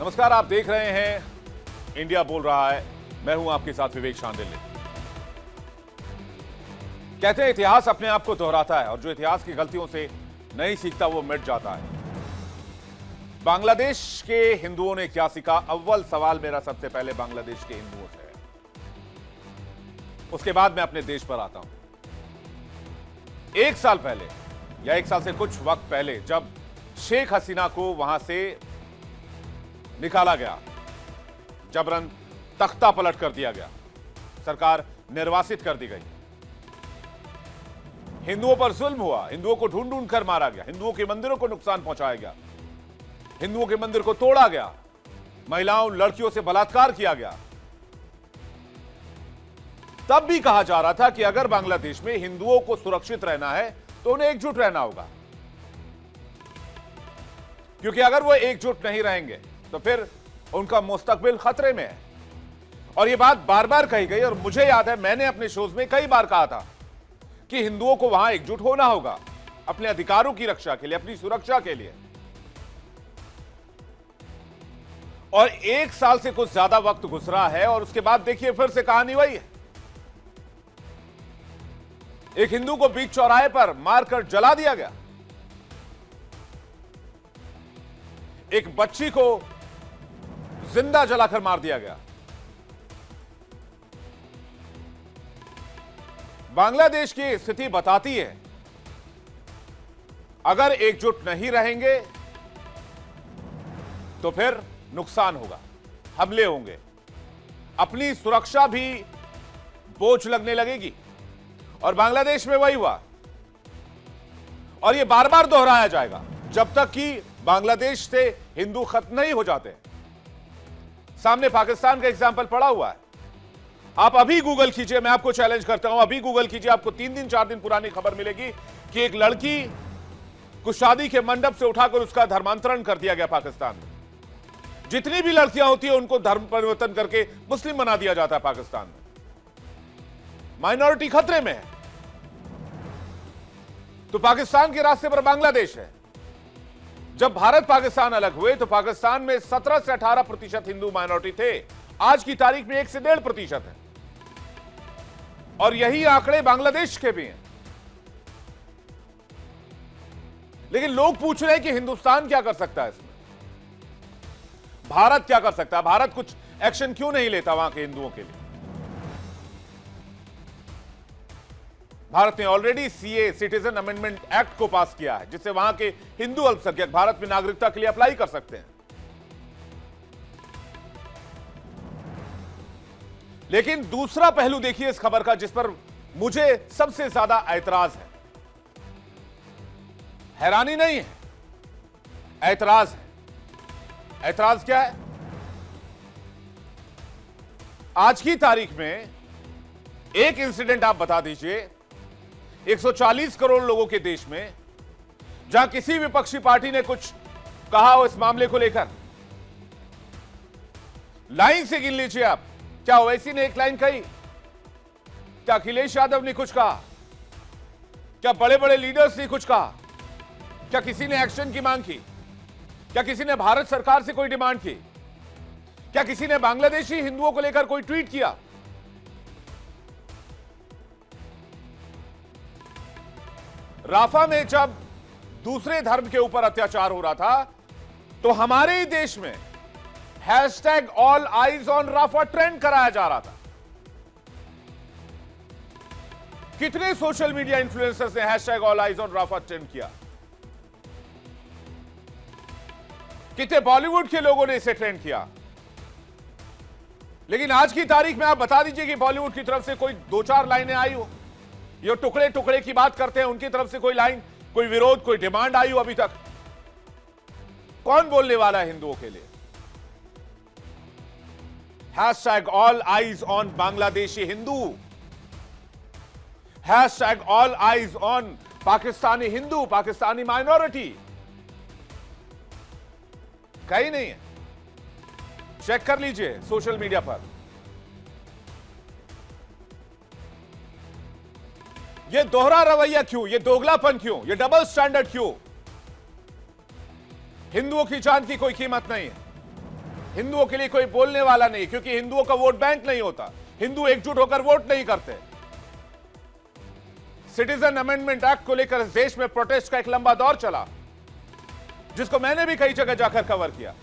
नमस्कार, आप देख रहे हैं इंडिया बोल रहा है। मैं हूं आपके साथ विवेक शांडिल्य। कहते हैं इतिहास अपने आप को दोहराता है और जो इतिहास की गलतियों से नहीं सीखता वो मिट जाता है। बांग्लादेश के हिंदुओं ने क्या सीखा? अव्वल सवाल मेरा सबसे पहले बांग्लादेश के हिंदुओं से है, उसके बाद मैं अपने देश पर आता हूं। एक साल पहले या एक साल से कुछ वक्त पहले जब शेख हसीना को वहां से निकाला गया, जबरन तख्ता पलट कर दिया गया, सरकार निर्वासित कर दी गई, हिंदुओं पर जुल्म हुआ, हिंदुओं को ढूंढ ढूंढ कर मारा गया, हिंदुओं के मंदिरों को नुकसान पहुंचाया गया, हिंदुओं के मंदिर को तोड़ा गया, महिलाओं लड़कियों से बलात्कार किया गया। तब भी कहा जा रहा था कि अगर बांग्लादेश में हिंदुओं को सुरक्षित रहना है तो उन्हें एकजुट रहना होगा, क्योंकि अगर वो एकजुट नहीं रहेंगे तो फिर उनका मुस्तकबिल खतरे में है। और यह बात बार बार कही गई और मुझे याद है मैंने अपने शोज में कई बार कहा था कि हिंदुओं को वहां एकजुट होना होगा अपने अधिकारों की रक्षा के लिए, अपनी सुरक्षा के लिए। और एक साल से कुछ ज्यादा वक्त गुजरा है और उसके बाद देखिए फिर से कहानी वही है। एक हिंदू को बीच चौराहे पर मारकर जला दिया गया, एक बच्ची को जिंदा जलाकर मार दिया गया। बांग्लादेश की स्थिति बताती है अगर एकजुट नहीं रहेंगे तो फिर नुकसान होगा, हमले होंगे, अपनी सुरक्षा भी बोझ लगने लगेगी। और बांग्लादेश में वही हुआ और यह बार बार दोहराया जाएगा जब तक कि बांग्लादेश से हिंदू खत्म नहीं हो जाते। सामने पाकिस्तान का एग्जाम्पल पड़ा हुआ है। आप अभी गूगल कीजिए, मैं आपको चैलेंज करता हूं, अभी गूगल कीजिए, आपको 3 दिन 4 दिन पुरानी खबर मिलेगी कि एक लड़की को शादी के मंडप से उठाकर उसका धर्मांतरण कर दिया गया पाकिस्तान में। जितनी भी लड़कियां होती है उनको धर्म परिवर्तन करके मुस्लिम बना दिया जाता है पाकिस्तान में। माइनॉरिटी खतरे में है तो पाकिस्तान के रास्ते पर बांग्लादेश है। जब भारत पाकिस्तान अलग हुए तो पाकिस्तान में 17 से 18% हिंदू माइनॉरिटी थे, आज की तारीख में 1 से 1.5% है। और यही आंकड़े बांग्लादेश के भी हैं। लेकिन लोग पूछ रहे हैं कि हिंदुस्तान क्या कर सकता है इसमें, भारत क्या कर सकता है, भारत कुछ एक्शन क्यों नहीं लेता वहां के हिंदुओं के लिए। भारत ने already CA citizen amendment act को पास किया है, जिससे वहां के हिंदू अल्पसंख्यक भारत में नागरिकता के लिए अप्लाई कर सकते हैं। लेकिन दूसरा पहलू देखिए इस खबर का, जिस पर मुझे सबसे ज्यादा ऐतराज है। हैरानी नहीं है, ऐतराज है। ऐतराज क्या है? आज की तारीख में एक इंसिडेंट आप बता दीजिए 140 करोड़ लोगों के देश में, जहां किसी विपक्षी पार्टी ने कुछ कहा हो इस मामले को लेकर। लाइन से गिन लीजिए आप। क्या ओवैसी ने एक लाइन कही? क्या अखिलेश यादव ने कुछ कहा? क्या बड़े बड़े लीडर्स ने कुछ कहा? क्या किसी ने एक्शन की मांग की? क्या किसी ने भारत सरकार से कोई डिमांड की? क्या किसी ने बांग्लादेशी हिंदुओं को लेकर कोई ट्वीट किया? राफा में जब दूसरे धर्म के ऊपर अत्याचार हो रहा था तो हमारे ही देश में #all eyes on Rafah trend कराया जा रहा था। कितने सोशल मीडिया इन्फ्लुएंसर्स ने #all eyes on Rafah trend किया? कितने बॉलीवुड के लोगों ने इसे ट्रेंड किया? लेकिन आज की तारीख में आप बता दीजिए कि बॉलीवुड की तरफ से कोई 2-4 लाइनें आई हो, ये टुकड़े टुकड़े की बात करते हैं, उनकी तरफ से कोई लाइन, कोई विरोध, कोई डिमांड आई हो अभी तक? कौन बोलने वाला है हिंदुओं के लिए? #All eyes on Bangladeshi Hindu, #all eyes on Pakistani Hindu, Pakistani minority. कहीं नहीं है, चेक कर लीजिए सोशल मीडिया पर। ये दोहरा रवैया क्यों, ये दोगलापन क्यों, ये डबल स्टैंडर्ड क्यों? हिंदुओं की जान की कोई कीमत नहीं है। हिंदुओं के लिए कोई बोलने वाला नहीं, क्योंकि हिंदुओं का वोट बैंक नहीं होता, हिंदू एकजुट होकर वोट नहीं करते। सिटीजन अमेंडमेंट एक्ट को लेकर इस देश में प्रोटेस्ट का एक लंबा दौर चला, जिसको मैंने भी कई जगह जाकर कवर किया।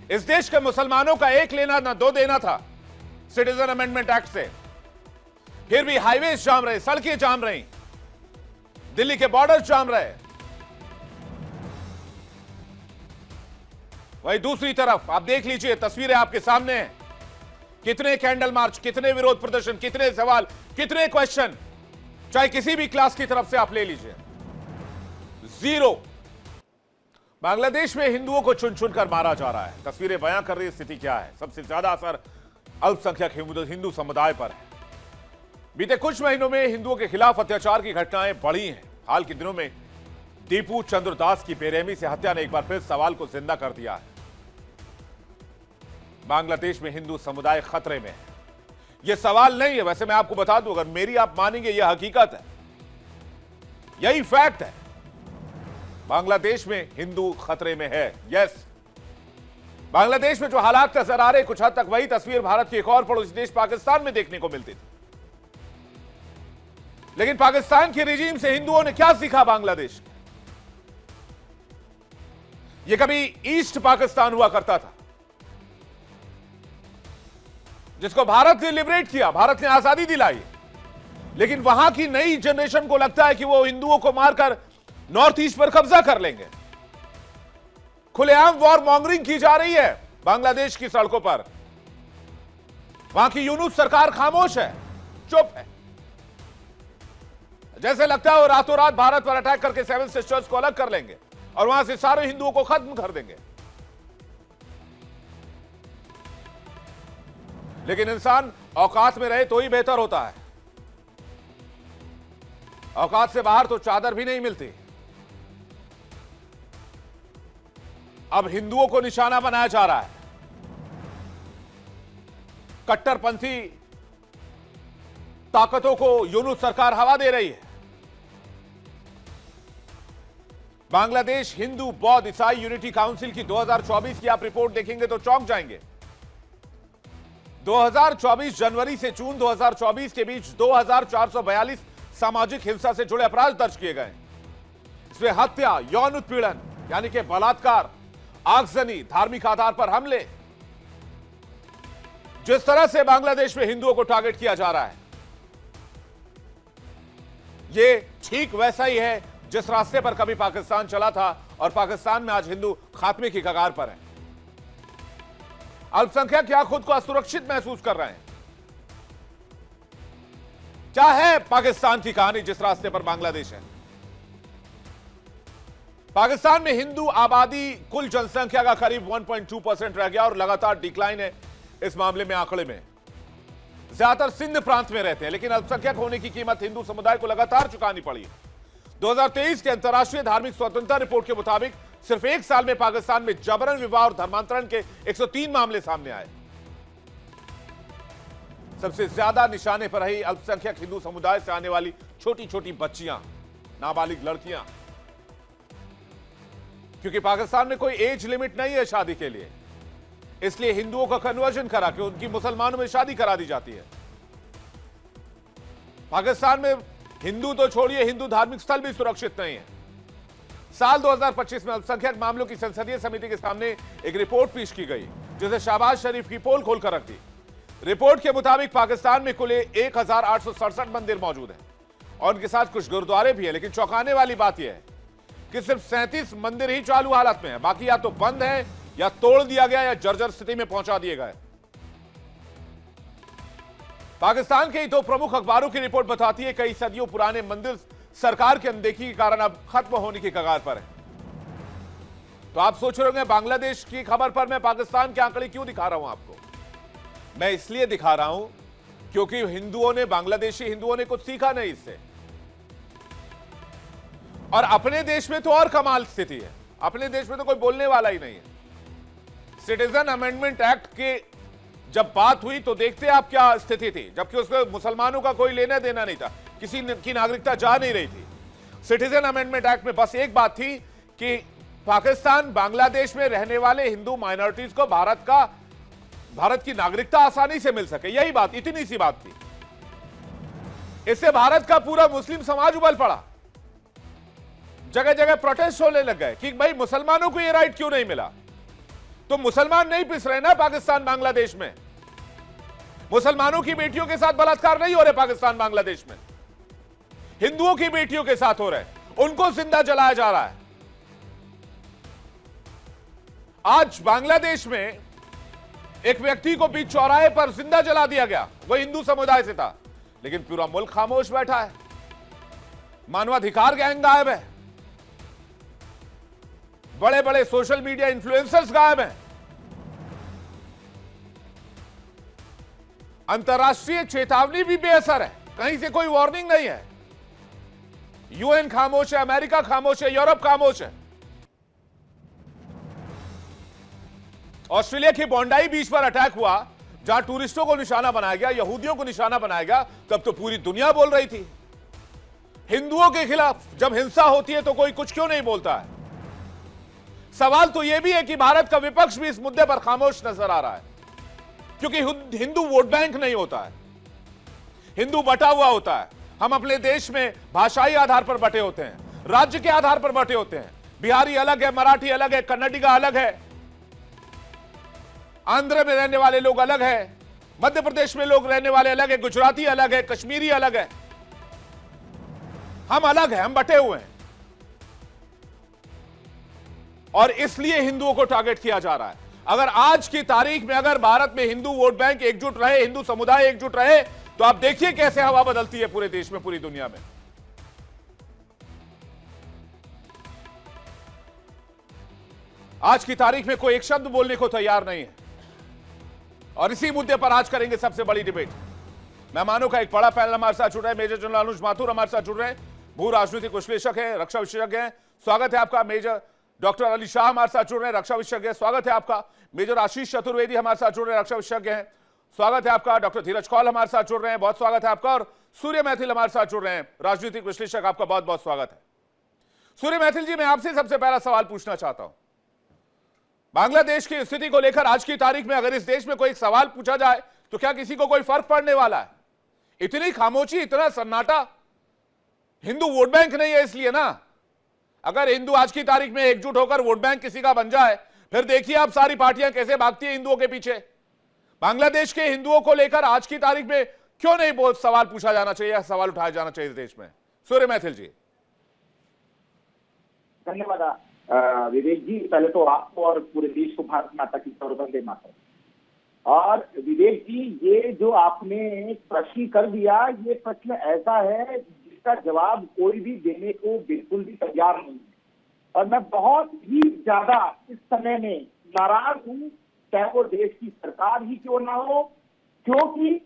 इस देश के मुसलमानों का एक लेना ना दो देना था सिटीजन अमेंडमेंट एक्ट से, फिर भी हाईवेज जाम रहे, सड़कें जाम रही, दिल्ली के बॉर्डर जाम रहे। वहीं दूसरी तरफ आप देख लीजिए, तस्वीरें आपके सामने हैं, कितने कैंडल मार्च, कितने विरोध प्रदर्शन, कितने सवाल, कितने क्वेश्चन, चाहे किसी भी क्लास की तरफ से आप ले लीजिए, जीरो। बांग्लादेश में हिंदुओं को चुन चुन कर मारा जा रहा है। तस्वीरें बयां कर रही स्थिति क्या है। सबसे ज्यादा असर अल्पसंख्यक हिंदू समुदाय पर है। बीते कुछ महीनों में हिंदुओं के खिलाफ अत्याचार की घटनाएं बढ़ी हैं। हाल के दिनों में दीपू चंद्र दास की बेरहमी से हत्या ने एक बार फिर सवाल को जिंदा कर दिया है। बांग्लादेश में हिंदू समुदाय खतरे में है, यह सवाल नहीं है। वैसे मैं आपको बता दूं, अगर मेरी आप मानेंगे, यह हकीकत है, यही फैक्ट है। बांग्लादेश में हिंदू खतरे में है। यस, बांग्लादेश में जो हालात नजर आ रहे, कुछ हद तक वही तस्वीर भारत के एक और पड़ोसी देश पाकिस्तान में देखने को मिलती थी। लेकिन पाकिस्तान के रिजीम से हिंदुओं ने क्या सीखा बांग्लादेश? यह कभी ईस्ट पाकिस्तान हुआ करता था, जिसको भारत ने लिबरेट किया, भारत ने आजादी दिलाई। लेकिन वहां की नई जनरेशन को लगता है कि वो हिंदुओं को मारकर नॉर्थ ईस्ट पर कब्जा कर लेंगे। खुलेआम वॉर मॉन्गरिंग की जा रही है बांग्लादेश की सड़कों पर। वहां की यूनुस सरकार खामोश है, चुप है। जैसे लगता है वो रातों रात भारत पर अटैक करके सेवन सिस्टर्स को अलग कर लेंगे और वहां से सारे हिंदुओं को खत्म कर देंगे। लेकिन इंसान औकात में रहे तो ही बेहतर होता है। औकात से बाहर तो चादर भी नहीं मिलती। अब हिंदुओं को निशाना बनाया जा रहा है। कट्टरपंथी ताकतों को यूनुस सरकार हवा दे रही है। बांग्लादेश हिंदू बौद्ध ईसाई यूनिटी काउंसिल की 2024 की आप रिपोर्ट देखेंगे तो चौंक जाएंगे। 2024 जनवरी से जून 2024 के बीच 2442 सामाजिक हिंसा से जुड़े अपराध दर्ज किए गए। इसमें हत्या, यौन उत्पीड़न यानी कि बलात्कार, आगजनी, धार्मिक आधार पर हमले, जिस तरह से बांग्लादेश में हिंदुओं को टारगेट किया जा रहा है, यह ठीक वैसा ही है जिस रास्ते पर कभी पाकिस्तान चला था और पाकिस्तान में आज हिंदू खात्मे की कगार पर है। अल्पसंख्यक क्या खुद को असुरक्षित महसूस कर रहे हैं? क्या है पाकिस्तान की कहानी जिस रास्ते पर बांग्लादेश है? पाकिस्तान में हिंदू आबादी कुल जनसंख्या का करीब 1.2% रह गया और लगातार डिक्लाइन है इस मामले में। आंकड़े में ज्यादातर सिंध प्रांत में रहते हैं, लेकिन अल्पसंख्यक होने की कीमत हिंदू समुदाय को लगातार चुकानी पड़ी है। 2023 के अंतर्राष्ट्रीय धार्मिक स्वतंत्रता रिपोर्ट के मुताबिक सिर्फ एक साल में पाकिस्तान में जबरन विवाह और धर्मांतरण के 103 मामले सामने आए। सबसे ज्यादा निशाने पर रही अल्पसंख्यक हिंदू समुदाय से आने वाली छोटी छोटी बच्चियां, नाबालिग लड़कियां, क्योंकि पाकिस्तान में कोई एज लिमिट नहीं है शादी के लिए, इसलिए हिंदुओं का कन्वर्जन करा के उनकी मुसलमानों में शादी करा दी जाती है। पाकिस्तान में हिंदू तो छोड़िए, हिंदू धार्मिक स्थल भी सुरक्षित नहीं है। साल 2025 में अल्पसंख्यक मामलों की संसदीय समिति के सामने एक रिपोर्ट पेश की गई, जिसे शहबाज शरीफ की पोल खोलकर रख दी। रिपोर्ट के मुताबिक पाकिस्तान में कुल 1867 मंदिर मौजूद हैं और उनके साथ कुछ गुरुद्वारे भी है। लेकिन चौंकाने वाली बात यह है कि सिर्फ 37 मंदिर ही चालू हालत में है, बाकी या तो बंद है या तोड़ दिया गया या जर्जर स्थिति में पहुंचा दिए गए। पाकिस्तान के ही दो प्रमुख अखबारों की रिपोर्ट बताती है कई सदियों पुराने मंदिर सरकार की अनदेखी के कारण अब खत्म होने की कगार पर है। तो आप सोच रहे होंगे बांग्लादेश की खबर पर मैं पाकिस्तान के आंकड़े क्यों दिखा रहा हूं आपको? मैं इसलिए दिखा रहा हूं क्योंकि हिंदुओं ने, बांग्लादेशी हिंदुओं ने कुछ सीखा नहीं इससे। और अपने देश में तो और कमाल स्थिति है, अपने देश में तो कोई बोलने वाला ही नहीं है। सिटीजन अमेंडमेंट एक्ट के जब बात हुई तो देखते आप क्या स्थिति थी, जबकि उसमें मुसलमानों का कोई लेना देना नहीं था, किसी की नागरिकता जा नहीं रही थी। सिटीजन अमेंडमेंट एक्ट में बस एक बात थी कि पाकिस्तान बांग्लादेश में रहने वाले हिंदू माइनॉरिटीज को भारत का भारत की नागरिकता आसानी से मिल सके, यही बात, इतनी सी बात थी। इससे भारत का पूरा मुस्लिम समाज उबल पड़ा, जगह जगह प्रोटेस्ट होने लग गए कि भाई मुसलमानों को यह राइट क्यों नहीं मिला। तो मुसलमान नहीं पिस रहे ना पाकिस्तान बांग्लादेश में, मुसलमानों की बेटियों के साथ बलात्कार नहीं हो रहे पाकिस्तान बांग्लादेश में, हिंदुओं की बेटियों के साथ हो रहे, उनको जिंदा जलाया जा रहा है। आज बांग्लादेश में एक व्यक्ति को बीच चौराहे पर जिंदा जला दिया गया, वो हिंदू समुदाय से था, लेकिन पूरा मुल्क खामोश बैठा है। मानवाधिकार गैंग गायब है, बड़े बड़े सोशल मीडिया इन्फ्लुएंसर्स गायब हैं, अंतर्राष्ट्रीय चेतावनी भी बेअसर है, कहीं से कोई वार्निंग नहीं है। यूएन खामोश है, अमेरिका खामोश है, यूरोप खामोश है। ऑस्ट्रेलिया के बोंडाई बीच पर अटैक हुआ, जहां टूरिस्टों को निशाना बनाया गया, यहूदियों को निशाना बनाया गया, तब तो पूरी दुनिया बोल रही थी। हिंदुओं के खिलाफ जब हिंसा होती है तो कोई कुछ क्यों नहीं बोलता है। सवाल तो यह भी है कि भारत का विपक्ष भी इस मुद्दे पर खामोश नजर आ रहा है, क्योंकि हिंदू वोट बैंक नहीं होता है, हिंदू बटा हुआ होता है। हम अपने देश में भाषाई आधार पर बटे होते हैं, राज्य के आधार पर बटे होते हैं। बिहारी अलग है, मराठी अलग है, कन्नडिगा अलग है, आंध्र में रहने वाले लोग अलग है, मध्य प्रदेश में लोग रहने वाले अलग है, गुजराती अलग है, कश्मीरी अलग है। हम अलग हैं, हम बटे हुए हैं, और इसलिए हिंदुओं को टारगेट किया जा रहा है। अगर आज की तारीख में अगर भारत में हिंदू वोट बैंक एकजुट रहे, हिंदू समुदाय एकजुट रहे, तो आप देखिए कैसे हवा बदलती है पूरे देश में, पूरी दुनिया में। आज की तारीख में कोई एक शब्द बोलने को तैयार नहीं है, और इसी मुद्दे पर आज करेंगे सबसे बड़ी डिबेट। मेहमानों का एक बड़ा पैनल हमारे साथ जुड़ रहे हैं। मेजर जनरल अनुज माथुर हमारे साथ जुड़ रहे हैं, भू राजनीतिक विश्लेषक हैं, रक्षा विशेषज्ञ हैं, स्वागत है आपका। मेजर डॉक्टर अली शाह हमारे साथ जुड़ रहे हैं, रक्षा विशेषज्ञ, स्वागत है आपका। मेजर आशीष चतुर्वेदी हमारे साथ जुड़ रहे हैं, रक्षा विशेषज्ञ हैं, स्वागत है आपका। डॉक्टर धीरज कौल हमारे साथ जुड़ रहे हैं, बहुत स्वागत है आपका। और सूर्य मैथिल हमारे साथ जुड़ रहे हैं, राजनीतिक विश्लेषक, आपका बहुत बहुत स्वागत है। सूर्य मैथिल जी, मैं आपसे सबसे पहला सवाल पूछना चाहता हूं, बांग्लादेश की स्थिति को लेकर आज की तारीख में अगर इस देश में कोई सवाल पूछा जाए तो क्या किसी को कोई फर्क पड़ने वाला है? इतनी खामोशी, इतना सन्नाटा, हिंदू वोट बैंक नहीं है इसलिए ना। अगर हिंदू आज की तारीख में एकजुट होकर वोट बैंक किसी का बन जाए, फिर देखिए आप सारी पार्टियां कैसे भागती है हिंदुओं के पीछे। बांग्लादेश के हिंदुओं को लेकर आज की तारीख में क्यों नहीं बहुत सवाल पूछा जाना चाहिए, सवाल उठाया जाना चाहिए इस देश में? सूर्य मैथिल जी। धन्यवाद विवेक जी। पहले तो आपको और पूरे देश को भारत माता की वंदे मातरम। और विवेक जी, ये जो आपने प्रश्न कर दिया, ये प्रश्न ऐसा है जिसका जवाब कोई भी देने को बिल्कुल भी तैयार नहीं है। और मैं बहुत ही ज्यादा इस समय में नाराज हूँ, चाहे वो देश की सरकार ही क्यों ना हो, क्योंकि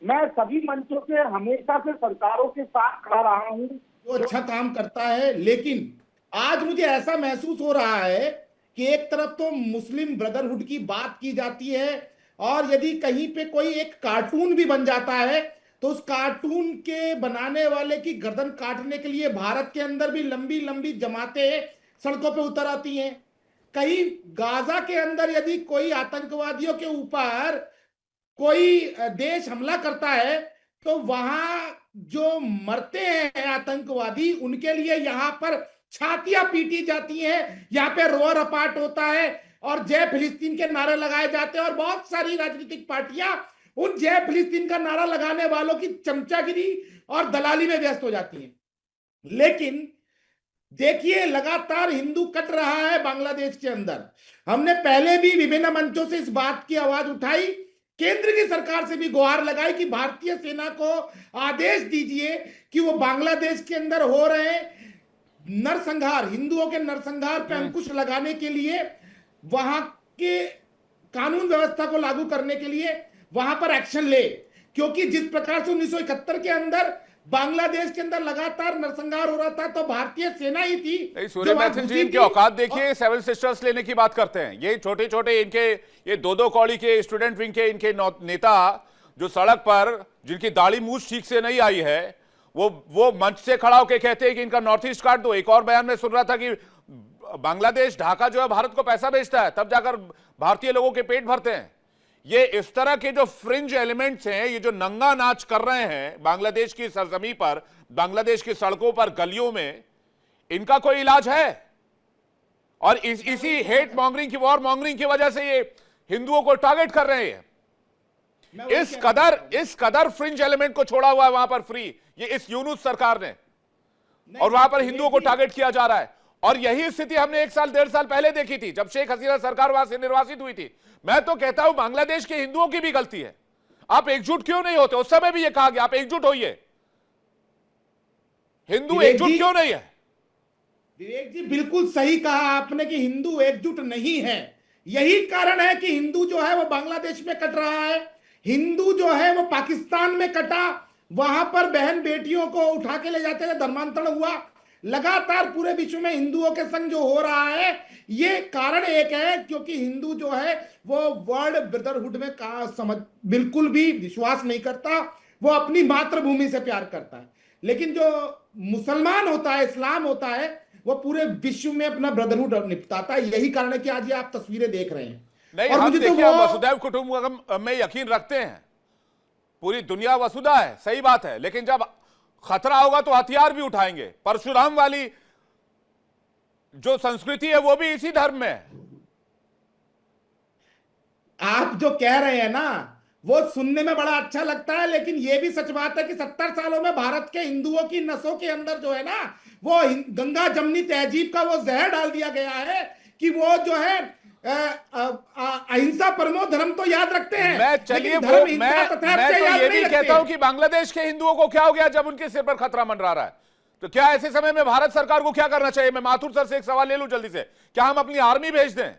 मैं सभी मंचों से हमेशा से सरकारों के साथ खड़ा रहा हूँ जो अच्छा काम करता है। लेकिन आज मुझे ऐसा महसूस हो रहा है कि एक तरफ तो मुस्लिम ब्रदरहुड की बात की जाती है, और यदि कहीं पे कोई एक कार्टून भी बन जाता है तो उस कार्टून के बनाने वाले की गर्दन काटने के लिए भारत के अंदर भी लंबी लंबी जमातें सड़कों पे उतर आती हैं। कहीं गाजा के अंदर यदि कोई आतंकवादियों के ऊपर कोई देश हमला करता है तो वहां जो मरते हैं आतंकवादी, उनके लिए यहाँ पर छातियां पीटी जाती हैं, यहाँ पे रोअर अपार्ट होता है और जय फिलिस्तीन के नारे लगाए जाते हैं, और बहुत सारी राजनीतिक पार्टियां उन जय फिलिस्तीन का नारा लगाने वालों की चमचागिरी और दलाली में व्यस्त हो जाती हैं। लेकिन देखिए, लगातार हिंदू कट रहा है बांग्लादेश के अंदर। हमने पहले भी विभिन्न मंचों से इस बात की आवाज उठाई, केंद्र की सरकार से भी गुहार लगाई कि भारतीय सेना को आदेश दीजिए कि वो बांग्लादेश के अंदर हो रहे नरसंहार, हिंदुओं के नरसंहार पे अंकुश लगाने के लिए, वहां के कानून व्यवस्था को लागू करने के लिए वहां पर एक्शन ले। क्योंकि जिस प्रकार से 1971 के अंदर बांग्लादेश के अंदर लगातार नरसंहार हो रहा था, तो भारतीय सेना ही थी। सूर्य मैथिल जी, इनके औकात देखिए, सेवन सिस्टर्स लेने की बात करते हैं। ये छोटे छोटे इनके ये दो कौड़ी के स्टूडेंट विंग के इनके नेता जो सड़क पर, जिनकी दाढ़ी मूछ ठीक से नहीं आई है, वो मंच से खड़ा होकर कहते हैं कि इनका नॉर्थ ईस्ट काट दो। एक और बयान में सुन रहा था कि बांग्लादेश, ढाका जो है भारत को पैसा भेजता है, तब जाकर भारतीय लोगों के पेट भरते हैं। ये इस तरह के जो फ्रिंज एलिमेंट्स हैं, ये जो नंगा नाच कर रहे हैं बांग्लादेश की सरजमी पर, बांग्लादेश की सड़कों पर, गलियों में, इनका कोई इलाज है? और इसी हेट मॉन्गरिंग की, वॉर मॉन्गरिंग की वजह से ये हिंदुओं को टारगेट कर रहे हैं। इस कदर फ्रिंज एलिमेंट को छोड़ा हुआ है वहां पर फ्री, ये इस यूनुस सरकार ने, और वहां पर हिंदुओं को टारगेट किया जा रहा है। और यही स्थिति हमने 1 साल 1.5 साल पहले देखी थी, जब शेख हसीना सरकार वहां से निर्वासित हुई थी। मैं तो कहता हूं बांग्लादेश के हिंदुओं की भी गलती है। आप एकजुट क्यों नहीं होते? उस समय भी ये कहा गया आप एकजुट होइए, हिंदू एकजुट क्यों नहीं है? विवेक जी, बिल्कुल सही कहा आपने कि हिंदू एकजुट नहीं है। यही कारण है कि हिंदू जो है वो बांग्लादेश में कट रहा है, हिंदू जो है वो पाकिस्तान में कटा, वहां पर बहन बेटियों को उठा के ले जाते हुए धर्मांतरण हुआ। लगातार पूरे विश्व में हिंदुओं के संग जो हो रहा है, ये कारण एक है क्योंकि हिंदू जो है वो वर्ल्ड ब्रदरहुड में समझ बिल्कुल भी विश्वास नहीं करता, वो अपनी मातृभूमि से प्यार करता है। लेकिन जो मुसलमान होता है, इस्लाम होता है, वो पूरे विश्व में अपना ब्रदरहुड निपटाता है। यही कारण है कि आज ये आप तस्वीरें देख रहे हैं। नहीं, और हम मुझे तो देखिए वो वसुधैव कुटुंबकम में यकीन रखते हैं, पूरी दुनिया वसुधा है, सही बात है, लेकिन जब खतरा होगा तो हथियार भी उठाएंगे। परशुराम वाली जो संस्कृति है वो भी इसी धर्म में है। आप जो कह रहे हैं ना, वो सुनने में बड़ा अच्छा लगता है, लेकिन ये भी सच बात है कि 70 सालों में भारत के हिंदुओं की नसों के अंदर जो है ना, वो गंगा जमनी तहजीब का वो जहर डाल दिया गया है कि वो जो है अहिंसा परमो धर्म तो याद रखते हैं, मैं चलिए लेकिन धर्म मैं हिंसा तथा मैं से तो याद ये नहीं भी रखते कहता हूं हैं। कि बांग्लादेश के हिंदुओं को क्या हो गया जब उनके सिर पर खतरा मंडरा रहा है? तो क्या ऐसे समय में भारत सरकार को क्या करना चाहिए? मैं माथुर सर से एक सवाल ले लूं जल्दी से, क्या हम अपनी आर्मी भेज दें?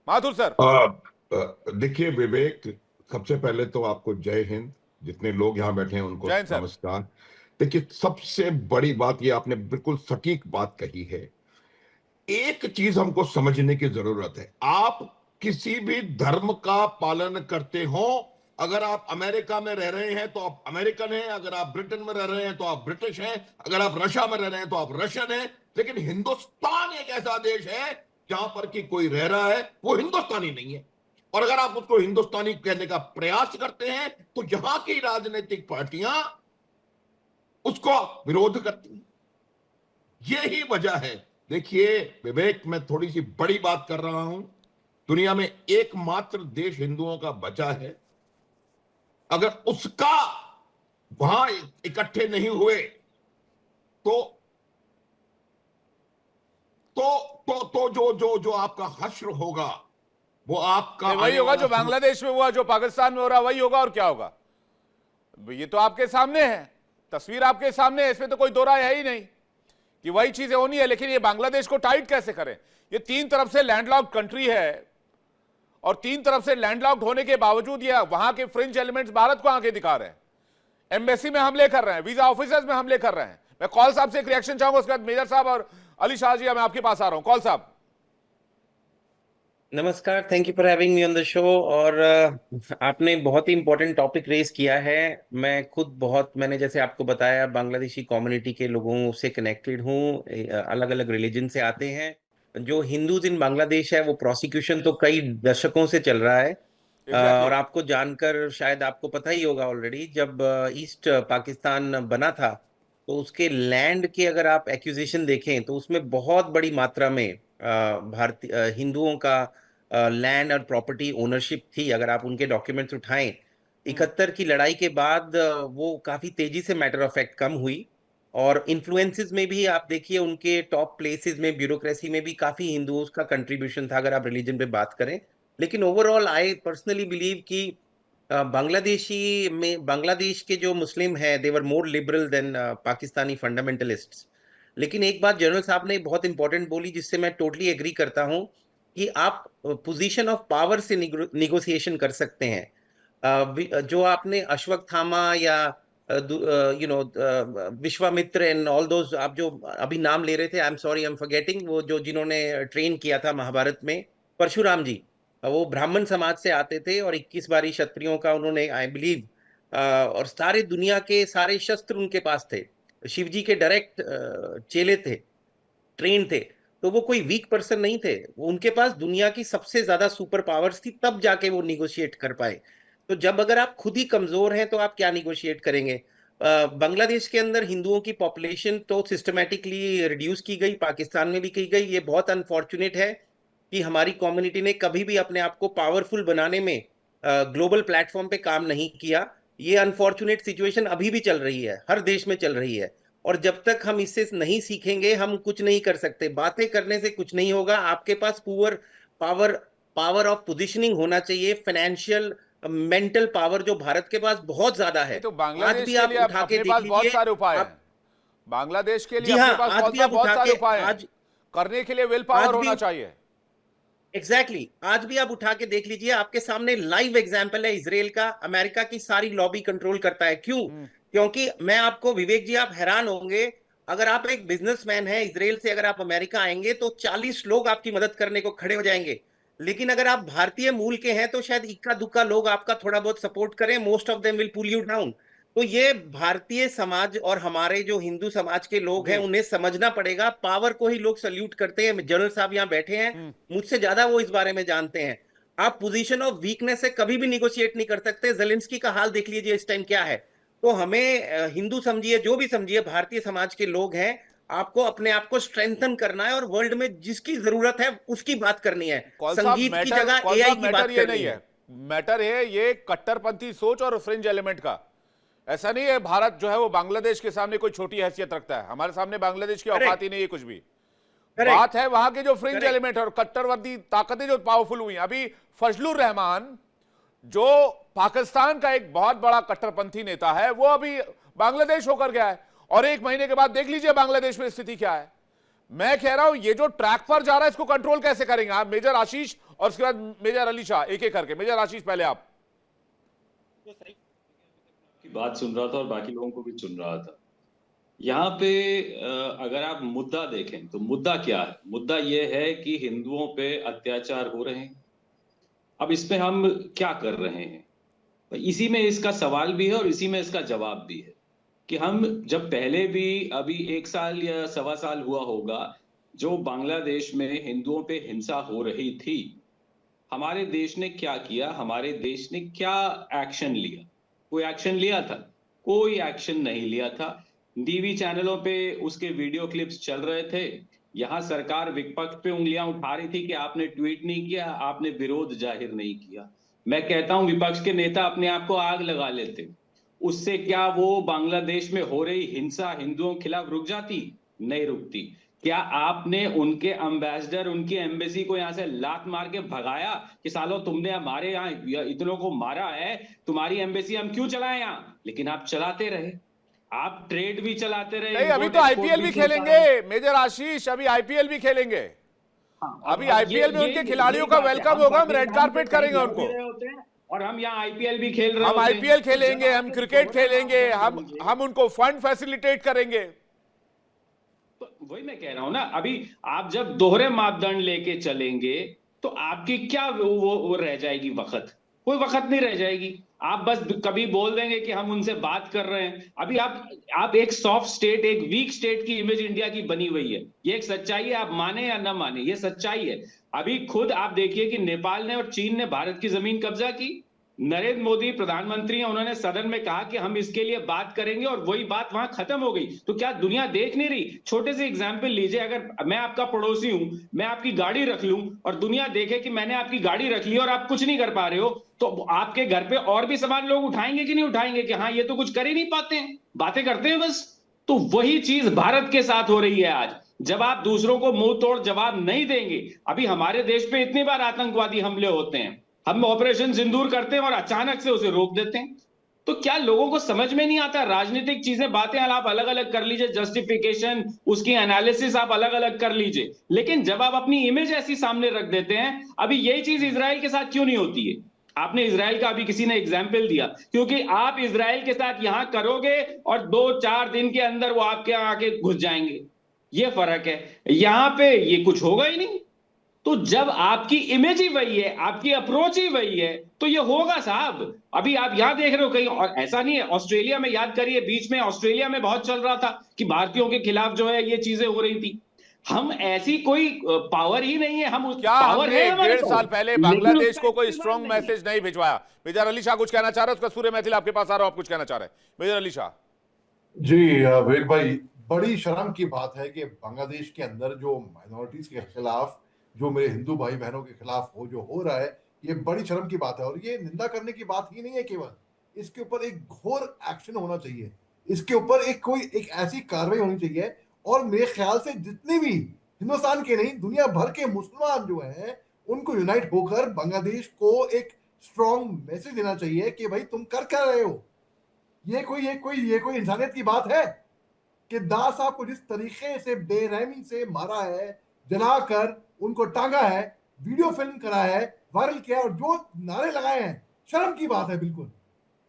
माथुर सर। देखिए विवेक, सबसे पहले तो आपको जय हिंद, जितने लोग यहाँ बैठे हैं उनको जय हिंद सर। नमस्कार। देखिए, सबसे बड़ी बात ये आपने बिल्कुल सटीक बात कही है। एक चीज हमको समझने की जरूरत है, आप किसी भी धर्म का पालन करते हो, अगर आप अमेरिका में रह रहे हैं तो आप अमेरिकन हैं, अगर आप ब्रिटेन में रह रहे हैं तो आप ब्रिटिश हैं, अगर आप रशिया में रह रहे हैं तो आप रशियन हैं, लेकिन हिंदुस्तान एक ऐसा देश है जहां पर कि कोई रह रहा है वो हिंदुस्तानी नहीं है। और अगर आप उसको हिंदुस्तानी कहने का प्रयास करते हैं तो यहां की राजनीतिक पार्टियां उसको विरोध करती हैं। यही वजह है। देखिए विवेक, मैं थोड़ी सी बड़ी बात कर रहा हूं, दुनिया में एकमात्र देश हिंदुओं का बचा है, अगर उसका वहां इकट्ठे नहीं हुए तो जो जो जो आपका हश्र होगा वो आपका वही होगा जो बांग्लादेश में हुआ, जो पाकिस्तान में हो रहा, वही होगा। और क्या होगा? ये तो आपके सामने है, तस्वीर आपके सामने है, इसमें तो कोई दो राय है ही नहीं कि वही चीजें होनी है। लेकिन ये बांग्लादेश को टाइट कैसे करें? ये 3 तरफ से लैंडलॉक्ड कंट्री है, और 3 तरफ से लैंडलॉक्ड होने के बावजूद ये वहां के फ्रिंज एलिमेंट्स भारत को आंखें दिखा रहे हैं, एम्बेसी में हमले कर रहे हैं, वीजा ऑफिसर्स में हमले कर रहे हैं। मैं कॉल साहब से एक रिएक्शन चाहूंगा, उसके बाद मेजर साहब और अली शाह जी, मैं आपके पास आ रहा हूं। कॉल साहब नमस्कार, thank you for having me on the show. और आपने बहुत ही इंपॉर्टेंट टॉपिक रेज किया है। मैंने जैसे आपको बताया, बांग्लादेशी कम्युनिटी के लोगों से कनेक्टेड हूँ, अलग अलग रिलीजन से आते हैं। जो हिंदूज इन बांग्लादेश है वो प्रोसिक्यूशन तो कई दशकों से चल रहा है। और आपको जानकर शायद आपको पता ही होगा ऑलरेडी, जब ईस्ट पाकिस्तान बना था तो उसके लैंड के अगर आप एक्यूजेशन देखें तो उसमें बहुत बड़ी मात्रा में भारतीय हिंदुओं का लैंड और प्रॉपर्टी ओनरशिप थी। अगर आप उनके डॉक्यूमेंट्स उठाएं, 71 की लड़ाई के बाद वो काफी तेजी से मैटर ऑफ फैक्ट कम हुई। और इन्फ्लुएंसेस में भी आप देखिए, उनके टॉप प्लेसेस में, ब्यूरोक्रेसी में भी काफी हिंदुओं का कंट्रीब्यूशन था, अगर आप रिलीजन पे बात करें। लेकिन ओवरऑल आई पर्सनली बिलीव कि बांग्लादेश के जो मुस्लिम है, दे वर मोर लिबरल देन पाकिस्तानी फंडामेंटलिस्ट्स। लेकिन एक बात जनरल साहब ने बहुत इंपॉर्टेंट बोली, जिससे मैं टोटली एग्री करता हूं, कि आप पोजीशन ऑफ पावर से निगोसिएशन कर सकते हैं। जो आपने अश्वत्थामा या विश्वामित्र एंड ऑल दोज, आप जो अभी नाम ले रहे थे, I am sorry, I am forgetting, वो जो जिन्होंने ट्रेन किया था महाभारत में, परशुराम जी, वो ब्राह्मण समाज से आते थे और 21 बारी क्षत्रियों का उन्होंने, आई बिलीव, और सारे दुनिया के सारे शस्त्र उनके पास थे। शिव जी के डायरेक्ट चेले थे, ट्रेन थे। तो वो कोई वीक पर्सन नहीं थे, उनके पास दुनिया की सबसे ज्यादा सुपर पावर्स थी, तब जाके वो निगोशिएट कर पाए। तो जब अगर आप खुद ही कमजोर हैं तो आप क्या निगोशिएट करेंगे? बांग्लादेश के अंदर हिंदुओं की पॉपुलेशन तो सिस्टमेटिकली रिड्यूस की गई, पाकिस्तान में भी की गई। ये बहुत अनफॉर्चुनेट है कि हमारी कम्युनिटी ने कभी भी अपने आप को पावरफुल बनाने में ग्लोबल प्लेटफॉर्म पे काम नहीं किया। ये अनफॉर्चुनेट सिचुएशन अभी भी चल रही है, हर देश में चल रही है। और जब तक हम इससे नहीं सीखेंगे हम कुछ नहीं कर सकते। बातें करने से कुछ नहीं होगा। आपके पास पावर पावर ऑफ पोजिशनिंग होना चाहिए, फाइनेंशियल मेंटल पावर जो भारत के पास बहुत ज्यादा है। नहीं तो आज बांग्लादेश भी के आप लिए उठा के अपने देख पास बहुत लीजिए। सारे उपाय हैं। आप बांग्लादेश के लिए जी हाँ, अपने पास आज बहुत भी आप बहुत उठा सारे के उपाय हैं। आज करने के लिए विल पावर आज होना भी चाहिए। आज भी आप उठा के देख लीजिए, आपके सामने लाइव एग्जांपल है इसराइल का। अमेरिका की सारी लॉबी कंट्रोल करता है। क्यों? क्योंकि मैं आपको, विवेक जी, आप हैरान होंगे, अगर आप एक बिजनेसमैन हैं इसराइल से, अगर आप अमेरिका आएंगे तो 40 लोग आपकी मदद करने को खड़े हो जाएंगे। लेकिन अगर आप भारतीय मूल के हैं तो शायद इक्का दुक्का लोग आपका थोड़ा बहुत सपोर्ट करें, most of them will pull you down. तो ये भारतीय समाज और हमारे जो हिंदू समाज के लोग हैं जी। उन्हें समझना पड़ेगा। पावर को ही लोग सल्यूट करते हैं। जनरल साहब यहाँ बैठे हैं, मुझसे ज्यादा वो इस बारे में जानते हैं। आप पोजीशन ऑफ वीकनेस से कभी भी निगोशिएट नहीं कर सकते। जेलेंस्की का हाल देख लीजिए इस टाइम क्या है। तो हमें हिंदू समझिए, जो भी समझिए, भारतीय समाज के लोग हैं, आपको अपने आप को स्ट्रेंथन करना है और वर्ल्ड में जिसकी जरूरत है उसकी बात करनी है। संगीत की जगह एआई की बात ये करनी नहीं है। है। मैटर है ये कट्टरपंथी सोच और फ्रिंज एलिमेंट का। ऐसा नहीं है भारत जो है वो बांग्लादेश के सामने कोई छोटी हैसियत रखता है। हमारे सामने बांग्लादेश की औकात ही नहीं है कुछ भी। बात है वहां के जो फ्रिंज एलिमेंट और कट्टरवादी ताकतें जो पावरफुल हुई। अभी फजलुर रहमान जो पाकिस्तान का एक बहुत बड़ा कट्टरपंथी नेता है, वो अभी बांग्लादेश होकर गया है और 1 महीने के बाद देख लीजिए बांग्लादेश में स्थिति क्या है। मैं कह रहा हूं ये जो ट्रैक पर जा रहा है इसको कंट्रोल कैसे करेंगे आप? मेजर आशीष और उसके बाद मेजर अली शाह, एक एक करके। मेजर आशीष पहले आप। की बात सुन रहा था और बाकी लोगों को भी सुन रहा था। यहाँ पे अगर आप मुद्दा देखें तो मुद्दा क्या है? मुद्दा यह है कि हिंदुओं पे अत्याचार हो रहे हैं। अब इसमें हम क्या कर रहे हैं? इसी में इसका सवाल भी है और इसी में इसका जवाब भी है कि हम जब पहले भी, अभी 1 साल या सवा साल हुआ होगा, जो बांग्लादेश में हिंदुओं पे हिंसा हो रही थी, हमारे देश ने क्या किया? हमारे देश ने क्या एक्शन लिया? कोई एक्शन लिया था? कोई एक्शन नहीं लिया था। टीवी चैनलों पे उसके वीडियो क्लिप्स चल रहे थे। यहां सरकार विपक्ष पे उंगलियां उठा रही थी कि आपने ट्वीट नहीं किया, आपने विरोध जाहिर नहीं किया। मैं कहता हूं विपक्ष के नेता अपने आप को आग लगा लेते। उससे क्या वो बांग्लादेश में हो रही हिंसा हिंदुओं के खिलाफ रुक जाती? नहीं रुकती। क्या आपने उनके एम्बेसडर, उनकी एम्बेसी को यहां से लात मार के भगाया कि सालों तुमने हमारे यहाँ इतनों को मारा है, तुम्हारी एम्बेसी हम क्यों चलाएं यहाँ? लेकिन आप चलाते रहे। आप ट्रेड भी चलाते रहे। नहीं, अभी तो आईपीएल भी खेलेंगे मेजर आशीष, अभी आईपीएल भी खेलेंगे। अभी आईपीएल में उनके खिलाड़ियों का वेलकम होगा, हम रेड कारपेट करेंगे उनको। और हम यहाँ आईपीएल भी खेल रहे हैं। हम आईपीएल खेलेंगे, हम क्रिकेट खेलेंगे, हम उनको फंड फैसिलिटेट करेंगे। तो वही मैं कह रहा हूं ना, अभी आप जब दोहरे मापदंड लेके चलेंगे तो आपकी क्या वो रह जाएगी? वक्त, कोई वक्त नहीं रह जाएगी। आप बस कभी बोल देंगे कि हम उनसे बात कर रहे हैं। अभी आप एक सॉफ्ट स्टेट, एक वीक स्टेट की इमेज इंडिया की बनी हुई है। ये एक सच्चाई है, आप माने या ना माने, ये सच्चाई है। अभी खुद आप देखिए कि नेपाल ने और चीन ने भारत की जमीन कब्जा की। नरेंद्र मोदी प्रधानमंत्री हैं, उन्होंने सदन में कहा कि हम इसके लिए बात करेंगे और वही बात वहां खत्म हो गई। तो क्या दुनिया देख नहीं रही? छोटे से एग्जांपल लीजिए, अगर मैं आपका पड़ोसी हूं, मैं आपकी गाड़ी रख लूं और दुनिया देखे कि मैंने आपकी गाड़ी रख ली और आप कुछ नहीं कर पा रहे हो, तो आपके घर पे और भी सामान लोग उठाएंगे कि नहीं उठाएंगे कि हाँ ये तो कुछ कर ही नहीं पाते हैं, बातें करते हैं बस। तो वही चीज भारत के साथ हो रही है आज। जब आप दूसरों को मुंह तोड़ जवाब नहीं देंगे, अभी हमारे देश पे इतनी बार आतंकवादी हमले होते हैं, हम ऑपरेशन सिंदूर करते हैं और अचानक से उसे रोक देते हैं। तो क्या लोगों को समझ में नहीं आता? राजनीतिक चीजें, बातें आप अलग अलग कर लीजिए, जस्टिफिकेशन, उसकी एनालिसिस आप अलग अलग कर लीजिए, लेकिन जब आप अपनी इमेज ऐसी सामने रख देते हैं, अभी यही चीज इजराइल के साथ क्यों नहीं होती है? आपने इजराइल का अभी किसी ने एग्जाम्पल दिया, क्योंकि आप इजराइल के साथ यहां करोगे और 2-4 दिन के अंदर वो आपके यहां आके घुस जाएंगे। ये फर्क है। यहां पे ये कुछ होगा ही नहीं। तो जब आपकी इमेज ही वही है, आपकी अप्रोच ही वही है, तो ये होगा साहब। अभी आप यहां देख रहे हो कहीं, और ऐसा नहीं है, ऑस्ट्रेलिया में याद करिए, बीच में ऑस्ट्रेलिया में बहुत चल रहा था कि भारतीयों के खिलाफ जो है ये चीजें हो रही थी। हम ऐसी कोई पावर ही नहीं है, हम क्या पावर हमने है हमारे 1.5 साल पहले लेकिन बांग्लादेश उसका को कोई इस्तेमाल स्ट्रॉन्ग नहीं है। मैसेज नहीं भिजवाया? मेजर अली शाह कुछ कहना चाह रहे हैं, उसका सूर्य मैथिल आपके पास आ रहा हो, आप कुछ कहना चाह रहे हैं मेजर अली शाह? जी विवेक भाई, बड़ी शर्म की बात है कि बांग्लादेश के अंदर जो माइनॉरिटीज के खिलाफ, जो मेरे हिंदू भाई बहनों के खिलाफ हो रहा है, ये बड़ी शर्म की बात है। और ये निंदा करने की बात ही नहीं है केवल, इसके ऊपर एक घोर एक्शन होना चाहिए, इसके ऊपर एक ऐसी कार्रवाई होनी चाहिए। और मेरे ख्याल से जितने भी हिंदुस्तान के नहीं, दुनिया भर के मुसलमान जो हैं, उनको यूनाइट होकर बांग्लादेश को एक स्ट्रॉन्ग मैसेज देना चाहिए कि भाई तुम कर क्या रहे हो। ये कोई इंसानियत की बात है कि दास साहब को जिस तरीके से बेरहमी से मारा है, जलाकर उनको टांगा है, वीडियो फिल्म करा है, वायरल किया है, और जो नारे लगाए हैं, शर्म की बात है बिल्कुल।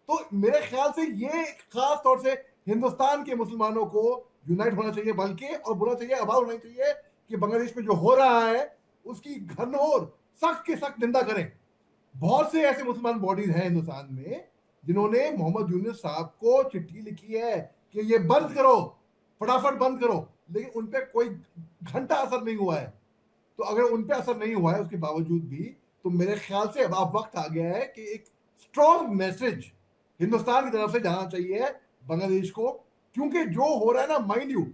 तो मेरे ख्याल से ये खास तौर से हिंदुस्तान के मुसलमानों को यूनाइट होना चाहिए, बल्कि और बोलना चाहिए, आवाज होना चाहिए कि बांग्लादेश में जो हो रहा है उसकी घनघोर सख्त के सख्त निंदा करें। बहुत से ऐसे मुसलमान बॉडीज हैं हिंदुस्तान में जिन्होंने मोहम्मद यूनुस साहब को चिट्ठी लिखी है कि ये बंद करो, फटाफट बंद करो, लेकिन उन पर कोई घंटा असर नहीं हुआ है। तो अगर उन पर असर नहीं हुआ है उसके बावजूद भी, तो मेरे ख्याल से अब वक्त आ गया है कि एक स्ट्रॉन्ग मैसेज हिंदुस्तान की तरफ से जाना चाहिए बांग्लादेश को। क्योंकि जो हो रहा है ना, माइंड यू,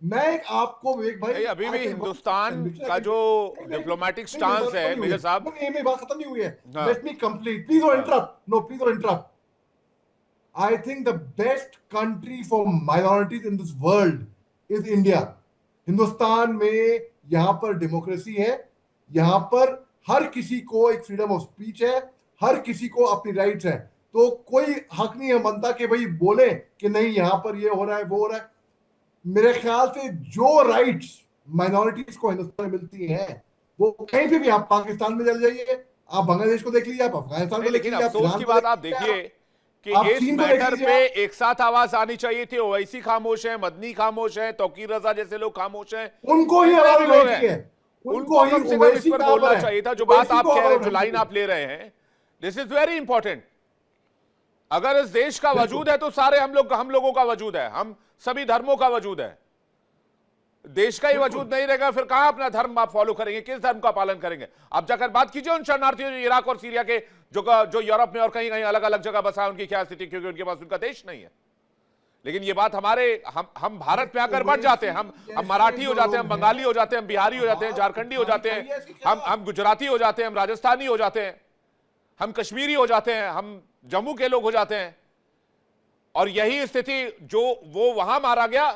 मैं एक आपको विवेक भाई, अभी भी हिंदुस्तान का जो डिप्लोमेटिक स्टांस है मेजर साहब, मेरी बात खत्म नहीं हुई है, हाँ। Let me complete, please don't interrupt, no please don't interrupt. I think the best country for minorities in this world is India. Hindustan में यहाँ पर डेमोक्रेसी है, यहाँ पर हर किसी को एक फ्रीडम ऑफ स्पीच है, हर किसी को अपनी राइट्स है। तो कोई हक नहीं है बनता कि भाई बोले कि नहीं यहाँ पर ये हो रहा है, वो हो रहा है। मेरे ख्याल से जो राइट्स माइनॉरिटीज को हिंदुस्तान में मिलती हैं, वो कहीं पे भी, आप पाकिस्तान में चले जाइए, आप बांग्लादेश को देख लीजिए, आप अफगानिस्तान को देख लेकिन लीजिए, आप अफसोस ईरान की को बात देख आप लीजिए, देखिए कि आप इस चीन को देख मैटर लीजिए, पे एक साथ आवाज आनी चाहिए थी। ओवैसी खामोश है, मदनी खामोश है, तौकीर रजा जैसे लोग खामोश हैं, उनको ही आवाज लोग उठानी हैं। चाहिए, उनको कम से कम इस पर बोलना चाहिए था। जो बात आप कह रहे हैं, जो लाइन आप आप ले रहे हैं, दिस इज वेरी इंपॉर्टेंट। अगर इस देश का वजूद है तो सारे हम लोगों का वजूद है, हम सभी धर्मों का वजूद है। देश का ही वजूद नहीं रहेगा, फिर कहां अपना धर्म आप फॉलो करेंगे, किस धर्म का पालन करेंगे? आप जाकर बात कीजिए उन शरणार्थियों जो इराक और सीरिया के, जो यूरोप में और कहीं कहीं अलग अलग जगह बसा है, उनकी क्या स्थिति, क्योंकि उनके पास उनका देश नहीं है। लेकिन ये बात हम भारत पे आकर बढ़ जाते हैं, हम मराठी हो जाते हैं, हम बंगाली हो जाते हैं, हम बिहारी हो जाते हैं, झारखंडी हो जाते हैं, हम गुजराती हो जाते हैं, हम राजस्थानी हो जाते हैं, हम कश्मीरी हो जाते हैं, हम जम्मू के लोग हो जाते हैं। और यही स्थिति जो वो वहां मारा गया,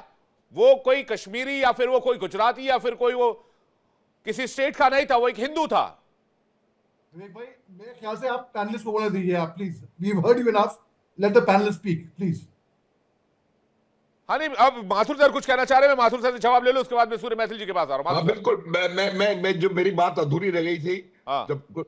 वो कोई कश्मीरी या फिर वो कोई गुजराती या फिर कोई वो किसी स्टेट का नहीं था, वो एक हिंदू था। विवेक भाई, मेरे ख्याल से आप पैनलिस्ट को बोलने दीजिए, आप please, we have heard you enough, let the panelist speak please. हाँ नहीं, अब माथुर सर कुछ कहना चाह रहे हैं, मैं माथुर सर से जवाब ले लूं, उसके बाद मैं सूर्य मैथिल जी के पास आ रहा हूं। बिल्कुल, मैं जो मेरी बात अधूरी रह गई थी, जब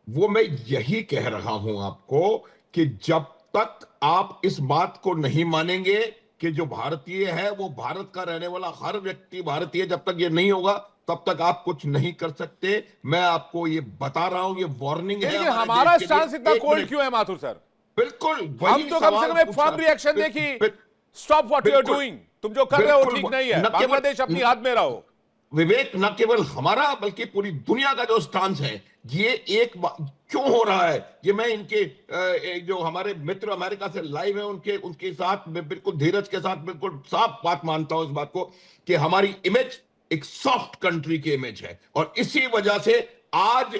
वो मैं यही कह रहा हूं आपको कि जब तक आप इस बात को नहीं मानेंगे कि जो भारतीय है वो भारत का रहने वाला हर व्यक्ति भारतीय, जब तक ये नहीं होगा तब तक आप कुछ नहीं कर सकते। मैं आपको ये बता रहा हूं, ये वार्निंग है। लेकिन हमारा स्टांस इतना कोल्ड क्यों है माथुर सर? बिल्कुल, हम तो कम से कम एक फर्म रिएक्शन देखी, stop what you are doing, तुम जो कर रहे हो ठीक नहीं है, बांग्लादेश अपनी हाथ में रहो। विवेक, न केवल हमारा बल्कि पूरी दुनिया का जो स्टांस है, ये एक क्यों हो रहा है, ये मैं इनके जो हमारे मित्र अमेरिका से लाइव है उनके साथ मैं बिल्कुल धीरज के साथ बिल्कुल साफ बात मानता हूं इस बात को कि हमारी इमेज एक सॉफ्ट कंट्री की इमेज है। और इसी वजह से आज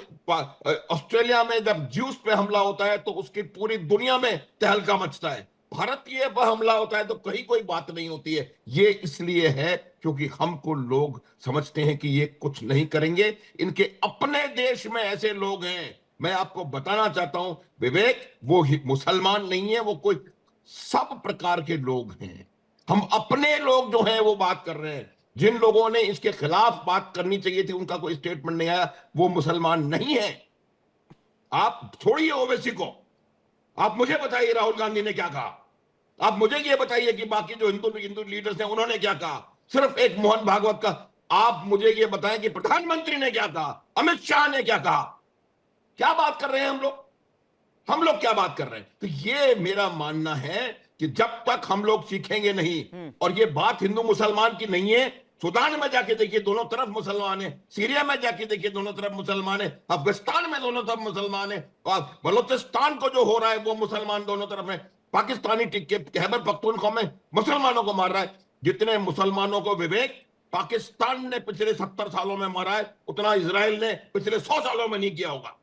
ऑस्ट्रेलिया में जब ज्यूस पे हमला होता है तो उसकी पूरी दुनिया में तहलका मचता है, भारतीय पर हमला होता है तो कहीं कोई बात नहीं होती है। ये इसलिए है क्योंकि हमको लोग समझते हैं कि ये कुछ नहीं करेंगे, इनके अपने देश में ऐसे लोग हैं। मैं आपको बताना चाहता हूं विवेक, वो मुसलमान नहीं है, वो कोई सब प्रकार के लोग हैं। हम अपने लोग जो हैं वो बात कर रहे हैं। जिन लोगों ने इसके खिलाफ बात करनी चाहिए थी उनका कोई स्टेटमेंट नहीं आया, वो मुसलमान नहीं है। आप छोड़िए ओवैसी को, आप मुझे बताइए राहुल गांधी ने क्या कहा, आप मुझे ये बताइए कि बाकी जो हिंदू लीडर्स हैं उन्होंने क्या कहा, सिर्फ एक मोहन भागवत का। आप मुझे ये बताएं कि प्रधानमंत्री ने क्या कहा, अमित शाह ने क्या कहा, क्या बात कर रहे हैं हम लोग क्या बात कर रहे हैं। तो ये मेरा मानना है कि जब तक हम लोग सीखेंगे नहीं, और ये बात हिंदू मुसलमान की नहीं है, सूडान में जाके देखिए दोनों तरफ मुसलमान है, सीरिया में जाके देखिए दोनों तरफ मुसलमान है, अफगानिस्तान में दोनों तरफ मुसलमान है, और बलूचिस्तान को जो हो रहा है वो मुसलमान दोनों तरफ है, पाकिस्तानी टिक्के खैबर पख्तूनख्वा में मुसलमानों को मार रहा है। जितने मुसलमानों को विवेक पाकिस्तान ने पिछले 70 सालों में मारा है, उतना इजराइल ने पिछले 100 सालों में नहीं किया होगा।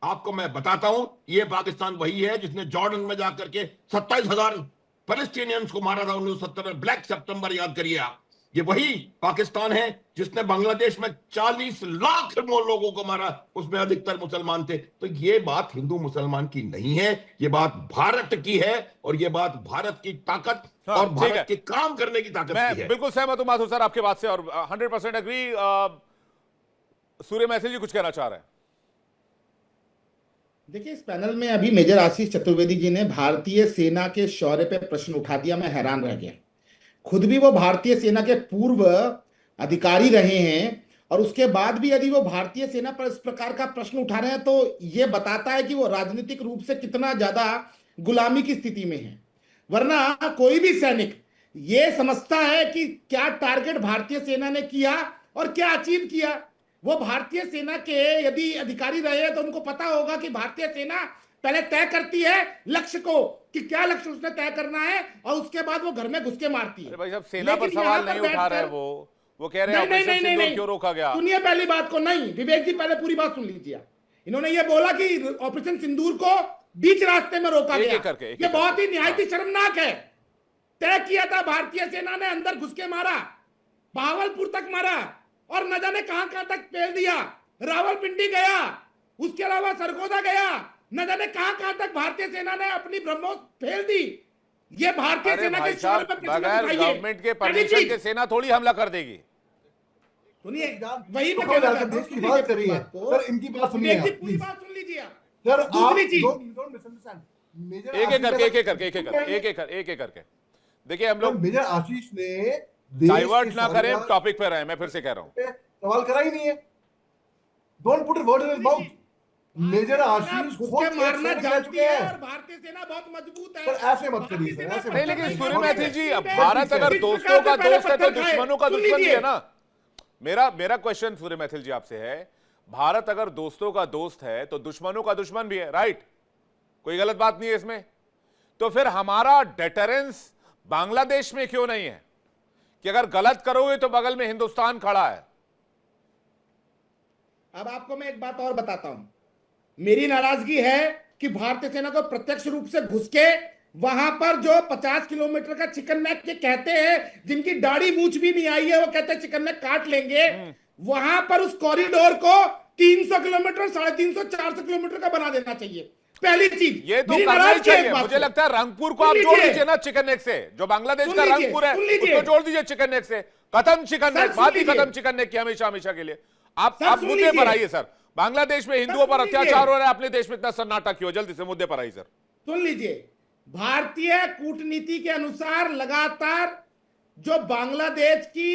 आपको मैं बताता हूं, ये पाकिस्तान वही है जिसने जॉर्डन में जाकर के 27,000 फलस्तीनियंस को मारा था 1970 में, ब्लैक सितंबर याद करिए आप। ये वही पाकिस्तान है जिसने बांग्लादेश में 40 लाख लोगों को मारा, उसमें अधिकतर मुसलमान थे। तो ये बात हिंदू मुसलमान की नहीं है, ये बात भारत की है, और ये बात भारत की ताकत और भारत के काम करने की ताकत की है। बिल्कुल सहमत हूं माथुर सर आपके बात से, और 100% एग्री। सूर्य मैथिल जी कुछ कहना चाह रहे हैं? देखिए, इस पैनल में अभी मेजर आशीष चतुर्वेदी जी ने भारतीय सेना के शौर्य पे प्रश्न उठा दिया। मैं हैरान रह गया। खुद भी वो भारतीय सेना के पूर्व अधिकारी रहे हैं, और उसके बाद भी यदि वो भारतीय सेना पर इस प्रकार का प्रश्न उठा रहे हैं तो ये बताता है कि वो राजनीतिक रूप से कितना ज्यादा गुलामी की स्थिति में है। वरना कोई भी सैनिक ये समझता है कि क्या टारगेट भारतीय सेना ने किया और क्या अचीव किया। वो भारतीय सेना के यदि अधिकारी रहे तो उनको पता होगा कि भारतीय सेना पहले तय करती है लक्ष्य को, कि क्या लक्ष्य उसने तय करना है, और उसके बाद वो घर में घुस के मारती है। अरे भाई साहब, सेना पर सवाल नहीं उठा रहे हैं, वो कह रहे हैं ऑपरेशन सिंदूर क्यों रोका गया। सुनिए पहली बात को। नहीं विवेक जी, पहले पूरी बात सुन लीजिए। इन्होंने ये बोला कि ऑपरेशन सिंदूर को बीच रास्ते में रोका गया। ये बहुत ही निहायती शर्मनाक है। तय किया था, भारतीय सेना ने अंदर घुस के मारा, बहावलपुर तक मारा, और न जाने कहां कहां तक फेल दिया। रावलपिंडी गया, उसके अलावा सरगोदा गया, न जाने कहां कहां तक भारतीय सेना ने अपनी ब्रह्मोस फेल दी। ये भारतीय सेना के शौर्य पर प्रश्न बगैर उठाइए। गवर्नमेंट के परमिशन के सेना थोड़ी हमला कर देगी। सुनिए, वही मैं कहना चाहता हूं। देश की बात कर रही है सर, इनकी बात सुनिए आप, पूरी बात सुन लीजिए सर। आप दूसरी चीज, डोंट मिसअंडरस्टैंड। मेजर एक एक करके देखिए, हम लोग मेजर आशीष ने डाइवर्ट ना करें, टॉपिक पे रहे। मैं फिर से कह रहा हूं, सवाल करा ही नहीं है। Don't put word in his mouth. Major Ashish घुस खुद के मारना एक जानती है, और भारतीय सेना बहुत मजबूत है। सर ऐसे मत करिए सर, ऐसे मत नहीं, लेकिन करिए। सूर्य मैथिल जी, अब भारत अगर दोस्तों का दोस्त है तो दुश्मनों का दुश्मन भी है ना। मेरा क्वेश्चन सूर्य मैथिल जी आपसे है, भारत अगर दोस्तों का दोस्त है तो दुश्मनों का दुश्मन भी है, राइट? कोई गलत बात नहीं है इसमें। तो फिर हमारा डेटरेंस बांग्लादेश में क्यों नहीं है कि अगर गलत करोगे तो बगल में हिंदुस्तान खड़ा है? अब आपको मैं एक बात और बताता हूं। मेरी नाराजगी है कि भारतीय सेना को प्रत्यक्ष रूप से घुस के वहां पर जो 50 किलोमीटर का चिकन नेक के कहते हैं, जिनकी दाढ़ी मूछ भी नहीं आई है, वो कहते हैं चिकन नेक काट लेंगे, वहां पर उस कॉरिडोर को 300 किलोमीटर, 350, 400 किलोमीटर का बना देना चाहिए। पहली चीज ये तो करना ही चाहिए। मुझे लगता है रंगपुर को आप जोड़ दीजिए ना चिकन नेक से, जो बांग्लादेश का रंगपुर है उसको जोड़ दीजिए चिकन नेक से। खत्म चिकन नेक, बात ही खत्म चिकन नेक की, हमेशा हमेशा के लिए। आप मुद्दे पर आइए सर। बांग्लादेश में हिंदुओं पर अत्याचार हो रहा है, अपने देश में इतना सन्नाटा क्यों? जल्दी से मुद्दे पर आइए सर। सुन लीजिए, भारतीय कूटनीति के अनुसार लगातार जो बांग्लादेश की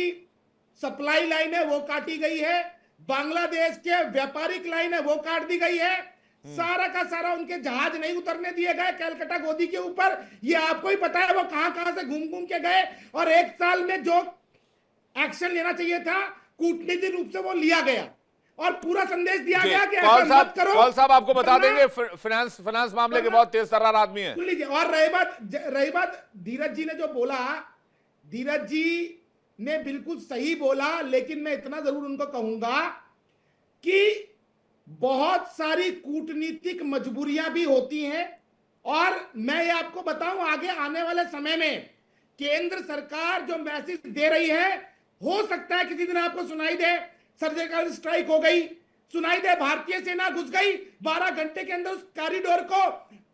सप्लाई लाइन है वो काटी गई है, बांग्लादेश के व्यापारिक लाइन है वो काट दी गई है, सारा का सारा उनके जहाज नहीं उतरने दिए गए कैलकाटा गोदी के ऊपर। ये आपको ही पता है वो कहां कहां से घूम घूम के गए, और एक साल में जो एक्शन लेना चाहिए था कूटनीतिक रूप से वो लिया गया, और पूरा संदेश दिया गया कि ऐसा मत करो। कौल साहब आपको बता देंगे, फाइनेंस मामले के बहुत तेज तर्रार आदमी है। सुन लीजिए, और रही बात धीरज जी ने जो बोला, धीरज जी ने बिल्कुल सही बोला, लेकिन मैं इतना जरूर उनको कहूंगा कि बहुत सारी कूटनीतिक मजबूरियां भी होती हैं, और मैं ये आपको बताऊं आगे आने वाले समय में केंद्र सरकार जो मैसेज दे रही है, हो सकता है किसी दिन आपको सुनाई दे सर्जिकल स्ट्राइक हो गई, सुनाई दे भारतीय सेना घुस गई, 12 घंटे के अंदर उस कॉरिडोर को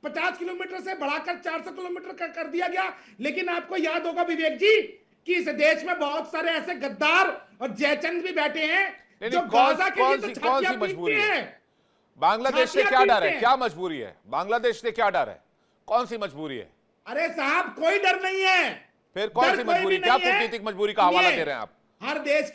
50 किलोमीटर से बढ़ाकर 400 किलोमीटर कर दिया गया। लेकिन आपको याद होगा विवेक जी कि इस देश में बहुत सारे ऐसे गद्दार और जयचंद भी बैठे हैं जो गाजा के लिए तो छातियां पीटते हैं। बांग्लादेश से क्या डर है? क्या मजबूरी है? बांग्लादेश से क्या डर है? कौन सी मजबूरी है? अरे साहब, कोई डर नहीं है। फिर कौन सी मजबूरी? क्या कूटनीतिक मजबूरी का हवाला दे रहे हैं आप? हर देश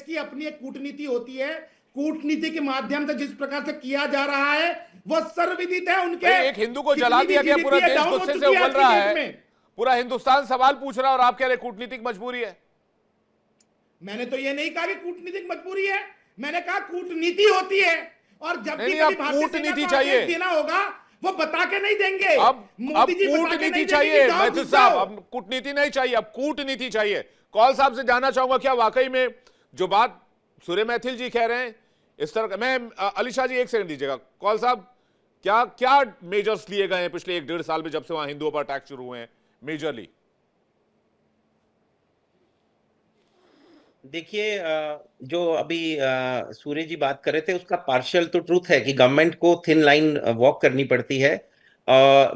की अपनी एक कूटनीति होती है। कूटनीति के माध्यम से जिस प्रकार से किया जा रहा है वो सर्वविदित है। उनके एक हिंदू को जला दिया गया, पूरा देश गुस्से से उबल रहा है, पूरा हिंदुस्तान सवाल पूछ रहा है, और आप कह रहे कूटनीतिक मजबूरी है। मैंने तो ये नहीं कहा कि कूटनीतिक मजबूरी है, मैंने कहा कूटनीति होती है, और जब नहीं, भी नहीं, कभी अब भारतीय सेना कूटनीति को चाहिए। आदेश देना होगा वो बता के नहीं देंगे। अब मोदी जी बता के कूटनीति नहीं देंगे चाहिए कि जाओ मैथिल घुस साहब, जाओ। अब कूटनीति नहीं चाहिए, अब कूटनीति चाहिए। कौल साहब से जानना चाहूंगा, क्या वाकई में जो बात सूर्य मैथिल जी कह रहे हैं इस तरह का, मैं अली शाह जी एक सेकंड दीजिएगा। कौल साहब, क्या क्या मेजर्स लिए गए हैं पिछले 1-1.5 साल में जब से वहां हिंदुओं पर अटैक शुरू हुए हैं मेजरली? देखिए, जो अभी सूर्य जी बात कर रहे थे उसका पार्शियल तो ट्रूथ है कि गवर्नमेंट को थिन लाइन वॉक करनी पड़ती है।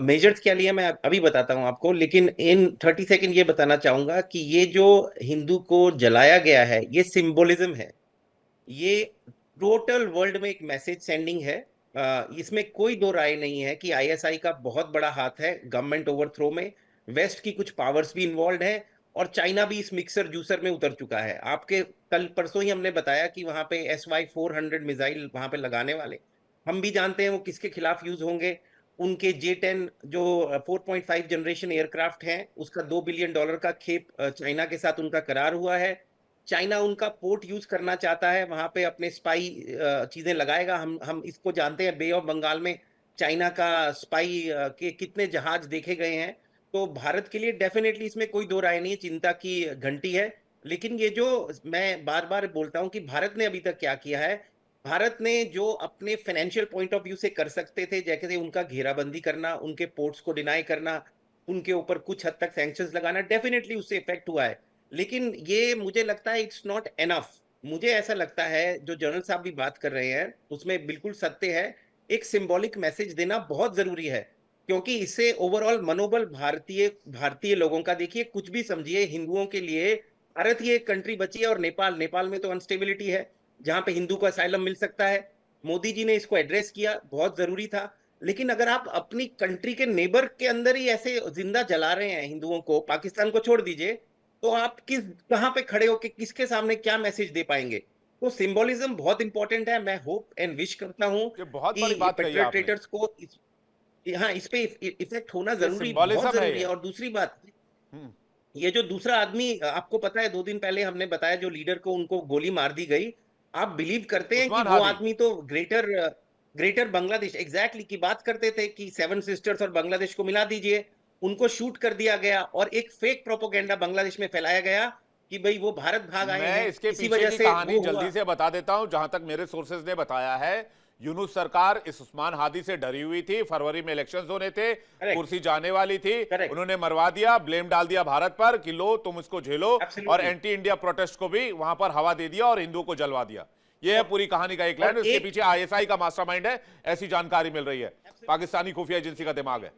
मेजर्स क्या लिए मैं अभी बताता हूं आपको, लेकिन इन 30 सेकंड ये बताना चाहूंगा कि ये जो हिंदू को जलाया गया है ये सिंबोलिज्म है, ये टोटल वर्ल्ड में एक मैसेज सेंडिंग है। इसमें कोई दो राय नहीं है कि आईएसआई का बहुत बड़ा हाथ है गवर्नमेंट ओवरथ्रो में, वेस्ट की कुछ पावर्स भी इन्वॉल्व है, और चाइना भी इस मिक्सर जूसर में उतर चुका है। आपके कल परसों ही हमने बताया कि वहां पे SY-400 मिसाइल वहां पे लगाने वाले, हम भी जानते हैं वो किसके खिलाफ यूज होंगे। उनके J-10 जो 4.5 जनरेशन एयरक्राफ्ट हैं उसका $2 बिलियन का खेप चाइना के साथ उनका करार हुआ है। चाइना उनका पोर्ट यूज करना चाहता है, वहां पे अपने स्पाई चीजें लगाएगा। हम इसको जानते हैं, बे ऑफ बंगाल में चाइना का स्पाई के कितने जहाज देखे गए हैं। तो भारत के लिए डेफिनेटली इसमें कोई दो राय नहीं है, चिंता की घंटी है। लेकिन ये जो मैं बार बार बोलता हूं कि भारत ने अभी तक क्या किया है, भारत ने जो अपने फाइनेंशियल पॉइंट ऑफ व्यू से कर सकते थे, जैसे उनका घेराबंदी करना, उनके पोर्ट्स को डिनाई करना, उनके ऊपर कुछ हद तक सैंक्शंस लगाना, डेफिनेटली उससे इफेक्ट हुआ है। लेकिन ये मुझे लगता है इट्स नॉट एनफ। मुझे ऐसा लगता है जो जनरल साहब भी बात कर रहे हैं उसमें बिल्कुल सत्य है, एक सिंबॉलिक मैसेज देना बहुत जरूरी है, क्योंकि इससे ओवरऑल मनोबल भारतीय भारतीय लोगों का, देखिए कुछ भी समझिए, हिंदुओं के लिए भारत ही एक कंट्री बची है, और नेपाल, नेपाल में तो अनस्टेबिलिटी है जहां पे हिंदू को असाइलम मिल सकता है। मोदी जी ने इसको एड्रेस किया, बहुत जरूरी था। लेकिन अगर आप अपनी कंट्री के नेबर के अंदर ही ऐसे जिंदा जला रहे हैं हिंदुओं को, पाकिस्तान को छोड़ दीजिए, तो आप कहां पे खड़े होके किसके सामने क्या मैसेज दे पाएंगे? तो सिंबोलिज्म बहुत इंपॉर्टेंट है। मैं होप एंड विश करता हूं ये बहुत कि बड़ी ये बात कही आपने, परपेट्रेटर्स को हाँ इस पे इफेक्ट होना ये जरूरी, बहुत सिंबॉलिज्म है जरूरी ये। है। और दूसरी बात, हम्म। ये जो दूसरा आदमी, आपको पता है 2 दिन पहले हमने बताया जो लीडर को उनको गोली मार दी गई, आप बिलीव करते हैं कि उस्मान वो हादी। आदमी तो ग्रेटर ग्रेटर बांग्लादेश एग्जैक्टली की बात करते थे कि 7 सिस्टर्स और बांग्लादेश को मिला दीजिए, उनको शूट कर दिया गया, और एक फेक प्रोपोगेंडा बांग्लादेश में फैलाया गया कि भाई वो भारत भाग आए मैं हैं, इसके इसी पीछे वजह की से कहानी वो हुआ। जल्दी से बता देता हूं। जहां तक मेरे सोर्सेज ने बताया है, यूनुस सरकार इस उस्मान हादी से डरी हुई थी। फरवरी में इलेक्शंस होने थे, कुर्सी जाने वाली थी, Correct. उन्होंने मरवा दिया, ब्लेम डाल दिया भारत पर कि लो तुम इसको झेलो, Absolutely. और एंटी इंडिया प्रोटेस्ट को भी वहां पर हवा दे दिया और हिंदुओं को जलवा दिया। यह है पूरी कहानी का एक लाइन। इसके पीछे आईएसआई का मास्टरमाइंड है, ऐसी जानकारी मिल रही है, पाकिस्तानी खुफिया एजेंसी का दिमाग है।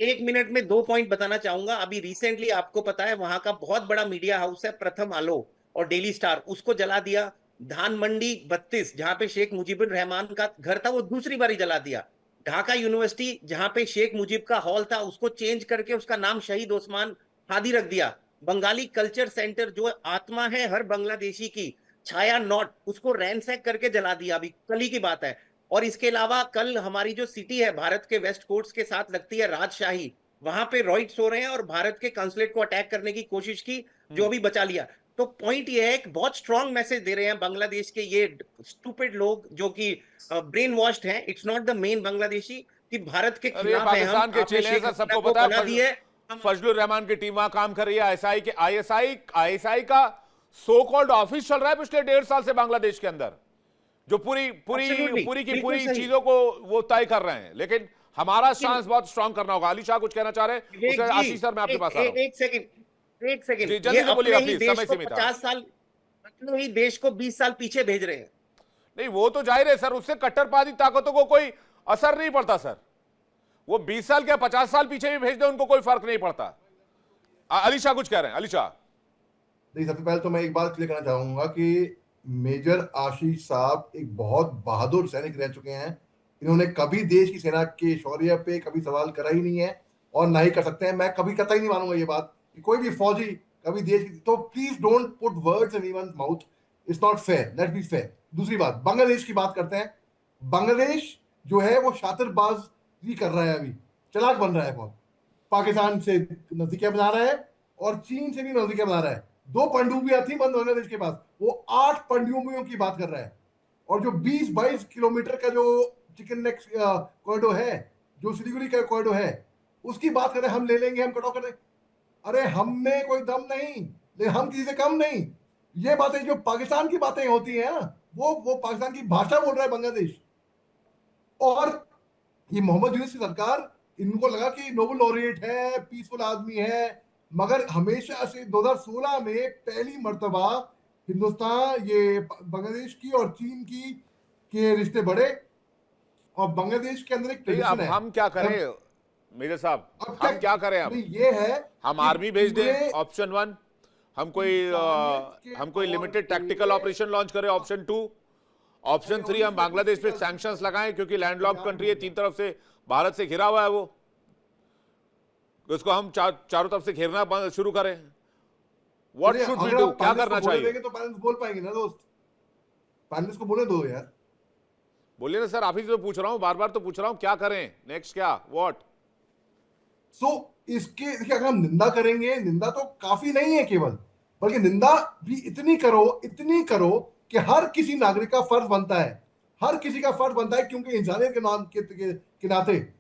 1 मिनट में 2 पॉइंट बताना चाहूंगा। अभी रिसेंटली आपको पता है वहां का बहुत बड़ा मीडिया हाउस है प्रथम आलो और डेली स्टार, उसको जला दिया। धान मंडी 32 जहां पे शेख मुजीबुर रहमान का घर था वो दूसरी बारी जला दिया। ढाका यूनिवर्सिटी जहां पे शेख मुजीब का हॉल था उसको चेंज करके उसका नाम शहीद ओस्मान हादी रख दिया। बंगाली कल्चर सेंटर जो आत्मा है हर बांग्लादेशी की, छाया नॉट, उसको रैनसैक करके जला दिया, अभी कल ही की बात है। और इसके अलावा कल हमारी जो सिटी है भारत के वेस्ट कोर्ट्स के साथ लगती है राजशाही, वहां पे रॉइट्स हो रहे हैं और भारत के कंसुलेट को अटैक करने की कोशिश की, जो अभी बचा लिया। तो पॉइंट ये है, एक बहुत स्ट्रॉन्ग मैसेज दे रहे हैं बांग्लादेश के ये स्टूपिड लोग जो कि ब्रेन वॉश्ड हैं, it's not the main Bangladeshi, कि भारत के अरे ये खिलाफ है हम। पाकिस्तान के आपने चेले हैं शेख सर, हसीना सबको को पता बना दी है। है। फजलुर रहमान की टीम वहां काम कर रही है। आईएसआई का सो कॉल्ड ऑफिस चल रहा है पिछले 1.5 साल से बांग्लादेश के अंदर, जो पूरी Absolutely, पूरी की बिल्कुल पूरी सही। चीजों को वो तय कर रहे हैं। लेकिन हमारा स्टांस बहुत स्ट्रांग करना होगा। अली शाह कुछ कहना चाह रहे हैं? विवेक उसके जी, आशीष सर मैं आपके पास आ रहा हूं। एक सेकंड जी, जल्दी ये से बोलिएगा अपने ही प्लीज, देश समय को सीमित है। 50 साल, अपने ही देश को 20 साल पीछे भेज रहे हैं। नहीं वो तो जाहिर है सर, उससे कट्टरवादी ताकतों को कोई असर नहीं पड़ता सर। वो 20 साल क्या 50 साल पीछे भी भेज दे उनको कोई फर्क नहीं पड़ता। अली शाह कुछ कह रहे हैं? अली शाह नहीं, सबसे पहले तो मैं एक बात क्लियर करना चाहूंगा कि मेजर आशीष साहब एक बहुत बहादुर सैनिक रह चुके हैं। इन्होंने कभी देश की सेना के शौर्य पे कभी सवाल करा ही नहीं है और ना ही कर सकते हैं। मैं कभी कतई नहीं मानूंगा ये बात कि कोई भी फौजी कभी देश की, तो please don't put words in anyone's mouth, it's not fair, let's be fair. दूसरी बात, बांग्लादेश की बात करते हैं। बांग्लादेश जो है वो शातिरबाजी कर रहा है, अभी चालाक बन रहा है बहुत, पाकिस्तान से नजदीकियां बना रहा है और चीन से भी नजदीकियां बना रहा है। 2 पनडुब्बियां थी बांग्लादेश के पास, वो 8 पनडुब्बियों की बात कर रहा है। और जो 20-22 किलोमीटर का जो चिकन नेक कॉरिडोर है, जो सिलीगुड़ी का कॉरिडोर है, उसकी बात करें, हम ले लेंगे, हम कटौती कर देंगे। अरे हम में कोई दम नहीं, लेकिन हम किसी से कम नहीं। ये बातें जो पाकिस्तान की बातें होती है ना, वो पाकिस्तान की भाषा बोल रहा है बांग्लादेश। और ये मोहम्मद यूनुस की सरकार, इनको लगा कि नोबेल लॉरेट है, पीसफुल आदमी है, मगर हमेशा से 2016 में पहली मर्तबा हिंदुस्तान, ये बांग्लादेश की और चीन की के रिश्ते बढ़े। और बांग्लादेश के अंदर एक नहीं, अब ट्रेडिशन है। हम क्या करें मेजर साहब, अब हम क्या करें? अब नहीं, ये है हम कि आर्मी भेज दें, पूरे ऑप्शन 1, हम इंसानियत के कोई तौर लिमिटेड पे- टैक्टिकल ऑपरेशन लॉन्च करें, ऑप्शन 2, ऑप्शन 3 हम बांग्लादेश पे सैंक्शंस लगाएं क्योंकि लैंडलॉक्ड कंट्री है, 3 तरफ से भारत से घिरा हुआ है वो, उसको हम चारों तरफ से घेरना शुरू करें। व्हाट अरे, शुड वी अगर डू, आप क्या पैनलिस्ट करना को बोले चाहिए? देंगे तो पैनलिस्ट बोल पाएंगे ना दोस्त, पैनलिस्ट को बोले दो यार। बोलिए ना सर, आप ही से तो पूछ रहा हूं, बार बार तो पूछ रहा हूं, क्या करें नेक्स्ट, क्या व्हाट? इसके देखिए, अगर हम निंदा करेंगे, निंदा तो काफी नहीं है केवल, बल्कि निंदा भी इतनी करो कि हर किसी नागरिक का फर्ज बनता है, हर किसी का फर्ज बनता है, क्योंकि इंसानियत के नाम के नाते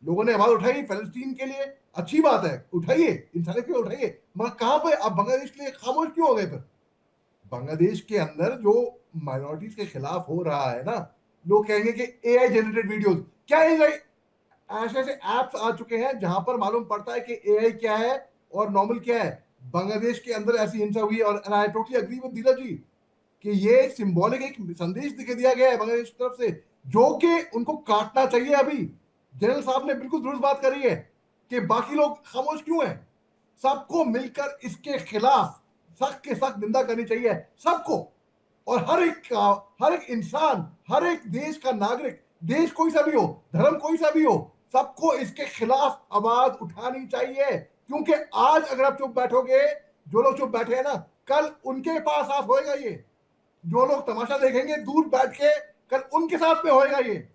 लोगों ने आवाज उठाई फलस्तीन के लिए, अच्छी बात है, उठाइए, इंसानियत के लिए उठाइए, मगर कहां पे आप बांग्लादेश के लिए खामोश क्यों हो गए? फिर बांग्लादेश के अंदर जो माइनॉरिटीज के खिलाफ हो रहा है ना, लोग कहेंगे कि एआई जनरेटेड वीडियोस, क्या एआई, ऐसे ऐसे एप्स आ चुके हैं जहां पर मालूम पड़ता है कि एआई क्या है और नॉर्मल क्या है। बांग्लादेश के अंदर ऐसी हिंसा हुई है, और आई टोटली एग्री विद धीरज जी कि ये सिंबॉलिक एक संदेश दिया गया है बांग्लादेश की तरफ से, जो कि उनको काटना चाहिए। अभी जनरल साहब ने बिल्कुल दुरुस्त बात करी है कि बाकी लोग खामोश क्यों हैं। सबको मिलकर इसके खिलाफ सख्त के सख्त निंदा करनी चाहिए, सबको। और हर एक इंसान, हर एक देश का नागरिक, देश कोई सा भी हो, धर्म कोई सा भी हो, सबको इसके खिलाफ आवाज उठानी चाहिए। क्योंकि आज अगर आप चुप बैठोगे, जो लोग चुप बैठे हैं ना, कल उनके पास साथ होएगा ये। जो लोग तमाशा देखेंगे दूर बैठ के, कल उनके साथ में होएगा ये।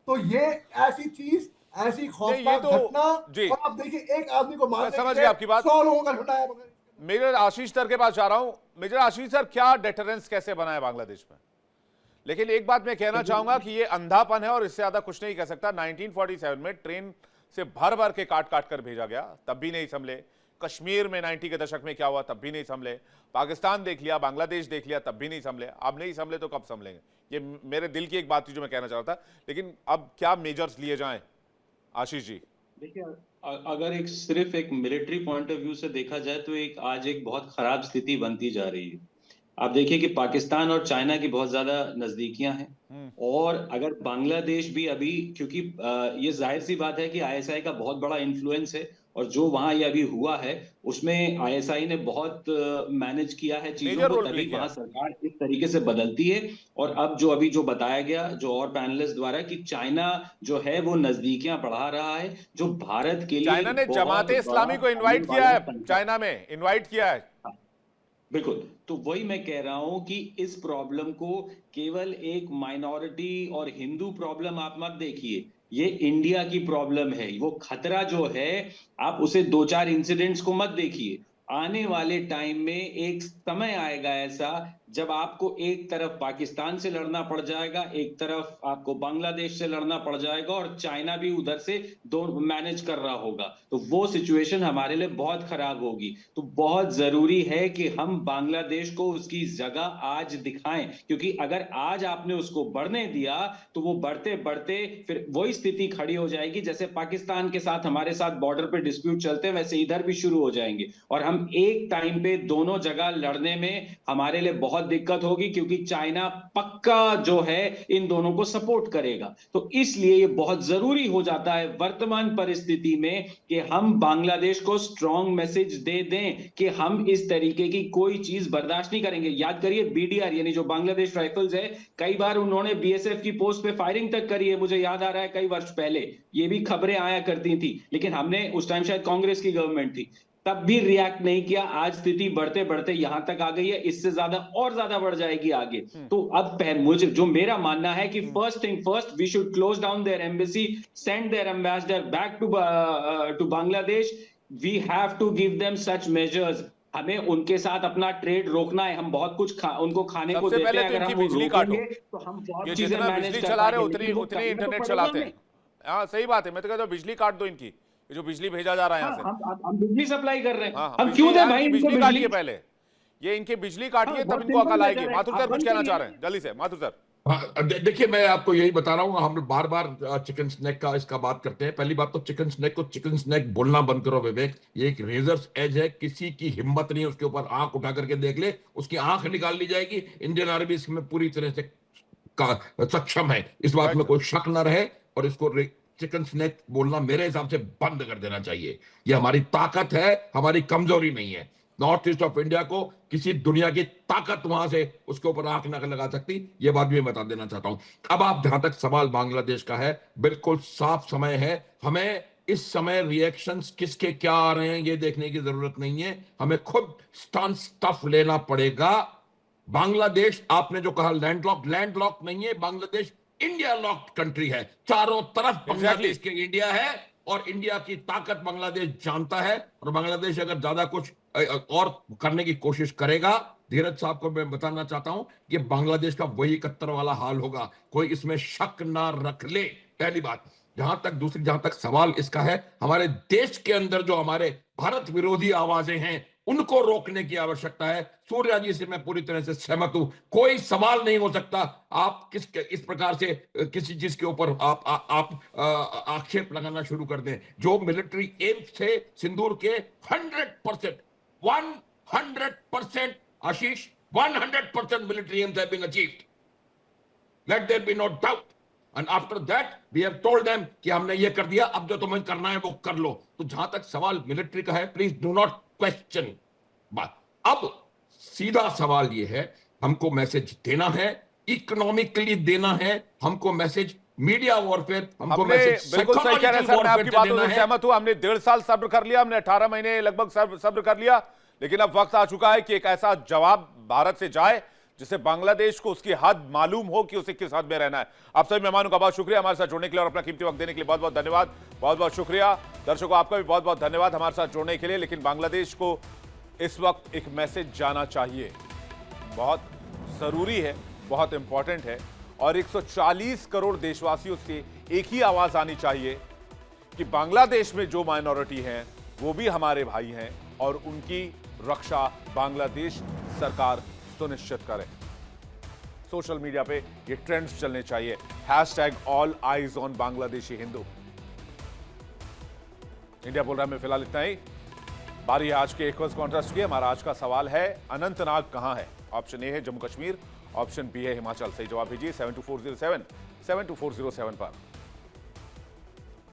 तो ये ऐसी चीज, ऐसी खौफनाक तो- घटना, जी। और आप देखिए एक आदमी को मारने समझ के गया आपकी बात। 100 लोगों का झुंड आया। मेजर आशीष सर के पास जा रहा हूं। मेजर आशीष सर, क्या डेटरेंस कैसे बना है बांग्लादेश में? लेकिन एक बात मैं कहना चाहूंगा कि ये अंधापन है और इससे ज्यादा कुछ नहीं कह सकता। 1947 में ट्रेन से भर भर के काट काट कर भेजा गया, तब भी नहीं संभले। कश्मीर में 90 के दशक में क्या हुआ, तब भी नहीं संभले। पाकिस्तान देख लिया, बांग्लादेश देख लिया, तब भी नहीं संभले। अब नहीं संभले तो कब संभलेंगे? ये मेरे दिल की एक बात थी जो मैं कहना चाह रहा था। लेकिन अब क्या मेजर्स लिए जाएं, आशीष जी? देखिए, अगर सिर्फ एक मिलिट्री पॉइंट ऑफ व्यू से देखा जाए तो आज एक बहुत खराब स्थिति बनती जा रही है। आप देखिए कि पाकिस्तान और चाइना की बहुत ज्यादा नजदीकियां हैं, और अगर बांग्लादेश भी अभी, क्योंकि ये जाहिर सी बात है कि आईएसआई का बहुत बड़ा इन्फ्लुएंस है, और जो वहां ये अभी हुआ है उसमें आईएसआई ने बहुत मैनेज किया है चीजों को, तभी वहां सरकार इस तरीके से बदलती है। और अब जो बताया गया जो और पैनलिस्ट द्वारा, कि चाइना जो है वो नजदीकियां बढ़ा रहा है, जो भारत के लिए चाइना ने जमाते इस्लामी को इनवाइट किया है, चाइना में इनवाइट किया है। बिल्कुल। तो वही मैं कह रहा हूं कि इस प्रॉब्लम को केवल एक माइनॉरिटी और हिंदू प्रॉब्लम आप मत देखिए, ये इंडिया की प्रॉब्लम है। वो खतरा जो है, आप उसे 2-4 इंसिडेंट्स को मत देखिए। आने वाले टाइम में एक समय आएगा ऐसा जब आपको एक तरफ पाकिस्तान से लड़ना पड़ जाएगा, एक तरफ आपको बांग्लादेश से लड़ना पड़ जाएगा, और चाइना भी उधर से दोनों मैनेज कर रहा होगा। तो वो सिचुएशन हमारे लिए बहुत खराब होगी। तो बहुत जरूरी है कि हम बांग्लादेश को उसकी जगह आज दिखाएं, क्योंकि अगर आज आपने उसको बढ़ने दिया तो वो बढ़ते बढ़ते फिर वही स्थिति खड़ी हो जाएगी। जैसे पाकिस्तान के साथ हमारे साथ बॉर्डर पे डिस्प्यूट चलते हैं, वैसे इधर भी शुरू हो जाएंगे, और हम एक टाइम पे दोनों जगह लड़ने में हमारे लिए बहुत दिक्कत होगी, क्योंकि चाइना पक्का जो है इन दोनों को सपोर्ट करेगा। तो इसलिए ये बहुत जरूरी हो जाता है वर्तमान परिस्थिति में कि हम बांग्लादेश को स्ट्रॉन्ग मैसेज दे दें कि हम इस तरीके की कोई चीज बर्दाश्त नहीं करेंगे। याद करिए बीडीआर यानी जो बांग्लादेश राइफल्स है, कई बार उन्होंने बीएसएफ की पोस्ट पे फायरिंग तक करी है, मुझे याद आ रहा है कई वर्ष पहले ये भी खबरें आया करती थी, लेकिन हमने उस टाइम शायद कांग्रेस की गवर्नमेंट थी, तब भी रिएक्ट नहीं किया। आज स्थिति बढ़ते बढ़ते यहां तक आ गई है, इससे ज्यादा और ज्यादा बढ़ जाएगी आगे। तो अब मुझे जो मेरा मानना है कि first thing first, we should close down their embassy, send their ambassador back to Bangladesh. We have to give them such measures हमें उनके साथ अपना ट्रेड रोकना है, हम बहुत कुछ उनको खाने को सबसे देते पहले हैं, तो अगर इनकी हम वो बिजली काटो। रोकेंगे तो हम बहुत ये चीजें जितना मैनेज बिजली कर चला रहे पाएंगे, उतनी लेकिन वो उतनी करना तो इंटरनेट पड़ेगा चलाते हमें। हैं। हाँ सही बात है, मैं तो कहता हूँ बिजली काट दो इनकी, ये जो बिजली भेजा जा रहा है हाँ, यहाँ से। हम बिजली सप्लाई कर रहे हैं, हाँ हम क्यों दें भाई इनको बिजली काटिए बिजली? पहले, ये इनकी बिजली काटिए हाँ, तब बहुत इनको सिंपल अकल आएगी। मेजर है, माथुर आप सर कुछ बंद कहना करिए। चाह रहे हैं, जल्दी से माथुर सर। हाँ, देखिए मैं आपको यही बता रहा हूँ, हम बार बार चिकन स्नैक का इसका बात करते हैं। पहली बात तो चिकन स्नैक को चिकन स्नैक बोलना बंद करो विवेक, ये एक रेजर्स एज है, किसी की हिम्मत नहीं उसके ऊपर आंख उठा करके देख ले, उसकी आंख निकाल ली जाएगी। इंडियन आर्मी इसमें पूरी तरह से सक्षम है, इस बात में कोई शक न रहे। और इसको चिकन स्नैक बोलना मेरे हिसाब से बंद कर देना चाहिए। ये हमारी ताकत है, हमारी कमजोरी नहीं है। नॉर्थ ईस्ट ऑफ इंडिया को किसी दुनिया की ताकत वहां से उसके ऊपर आंख न लगा सकती, ये बात भी मैं बता देना चाहता हूं। अब आप जहां तक सवाल बांग्लादेश का है, बिल्कुल साफ समय है। हमें इस समय रिएक्शंस किसके क्या आ रहे हैं ये देखने की जरूरत नहीं है, हमें खुद स्टंस टफ लेना पड़ेगा। बांग्लादेश आपने जो कहा लैंडलॉक नहीं है, बांग्लादेश इंडिया लॉक्ड कंट्री है। चारों तरफ बांग्लादेश के इंडिया है और इंडिया की ताकत बांग्लादेश जानता है। और बांग्लादेश अगर ज्यादा कुछ और करने की कोशिश करेगा, धीरज साहब को मैं बताना चाहता हूं कि बांग्लादेश का वही 71 वाला हाल होगा, कोई इसमें शक ना रख ले, पहली बात। जहां तक सवाल इसका है, हमारे देश के अंदर जो हमारे भारत विरोधी आवाजें हैं उनको रोकने की आवश्यकता है। सूर्या जी से मैं पूरी तरह से सहमत हूं, कोई सवाल नहीं हो सकता आप इस प्रकार से किसी चीज के ऊपर आप आक्षेप लगाना शुरू कर दें। जो मिलिट्री एम्स थे सिंदूर के, 100% Ashish, 100% military aims have been achieved, let there be no doubt. And after that we have told them कि हमने ये कर दिया, अब जो तुम्हें करना है वो कर लो। तो जहां तक सवाल मिलिट्री का है, प्लीज डू नॉट क्वेश्चन बात। अब सीधा सवाल ये है, हमको मैसेज देना है, इकोनॉमिकली देना है, हमको मैसेज मीडिया वॉरफेयर, हमको मैसेज बिल्कुल सही कह रहे हैं सर, मैं आपकी बातों से सहमत हूं। हमने 1.5 साल सब्र कर लिया, हमने 18 महीने लगभग सब्र कर लिया, लेकिन अब वक्त आ चुका है कि एक ऐसा जवाब भारत से जाए जिससे बांग्लादेश को उसकी हद मालूम हो कि उसे किस हद में रहना है। आप सभी मेहमानों का बहुत शुक्रिया हमारे साथ जुड़ने के लिए और अपना कीमती वक्त देने के लिए बहुत बहुत धन्यवाद, बहुत बहुत शुक्रिया। दर्शकों आपका भी बहुत बहुत धन्यवाद हमारे साथ जुड़ने के लिए। लेकिन बांग्लादेश को इस वक्त एक मैसेज जाना चाहिए, बहुत जरूरी है, बहुत इंपॉर्टेंट है, और 140 करोड़ देशवासियों से एक ही आवाज आनी चाहिए कि बांग्लादेश में जो माइनॉरिटी हैं वो भी हमारे भाई हैं और उनकी रक्षा बांग्लादेश सरकार सुनिश्चित करे। सोशल मीडिया पे ये ट्रेंड्स चलने चाहिए, #all eyes on Bangladeshi Hindu. India बोल रहा है में फिलहाल इतना ही। बारी है आज के इक्वल्स कॉन्ट्रास्ट की। हमारा आज का सवाल है, अनंतनाग कहां है? ऑप्शन ए है जम्मू कश्मीर, ऑप्शन बी है हिमाचल। सही जवाब भेजिए 72407 पर।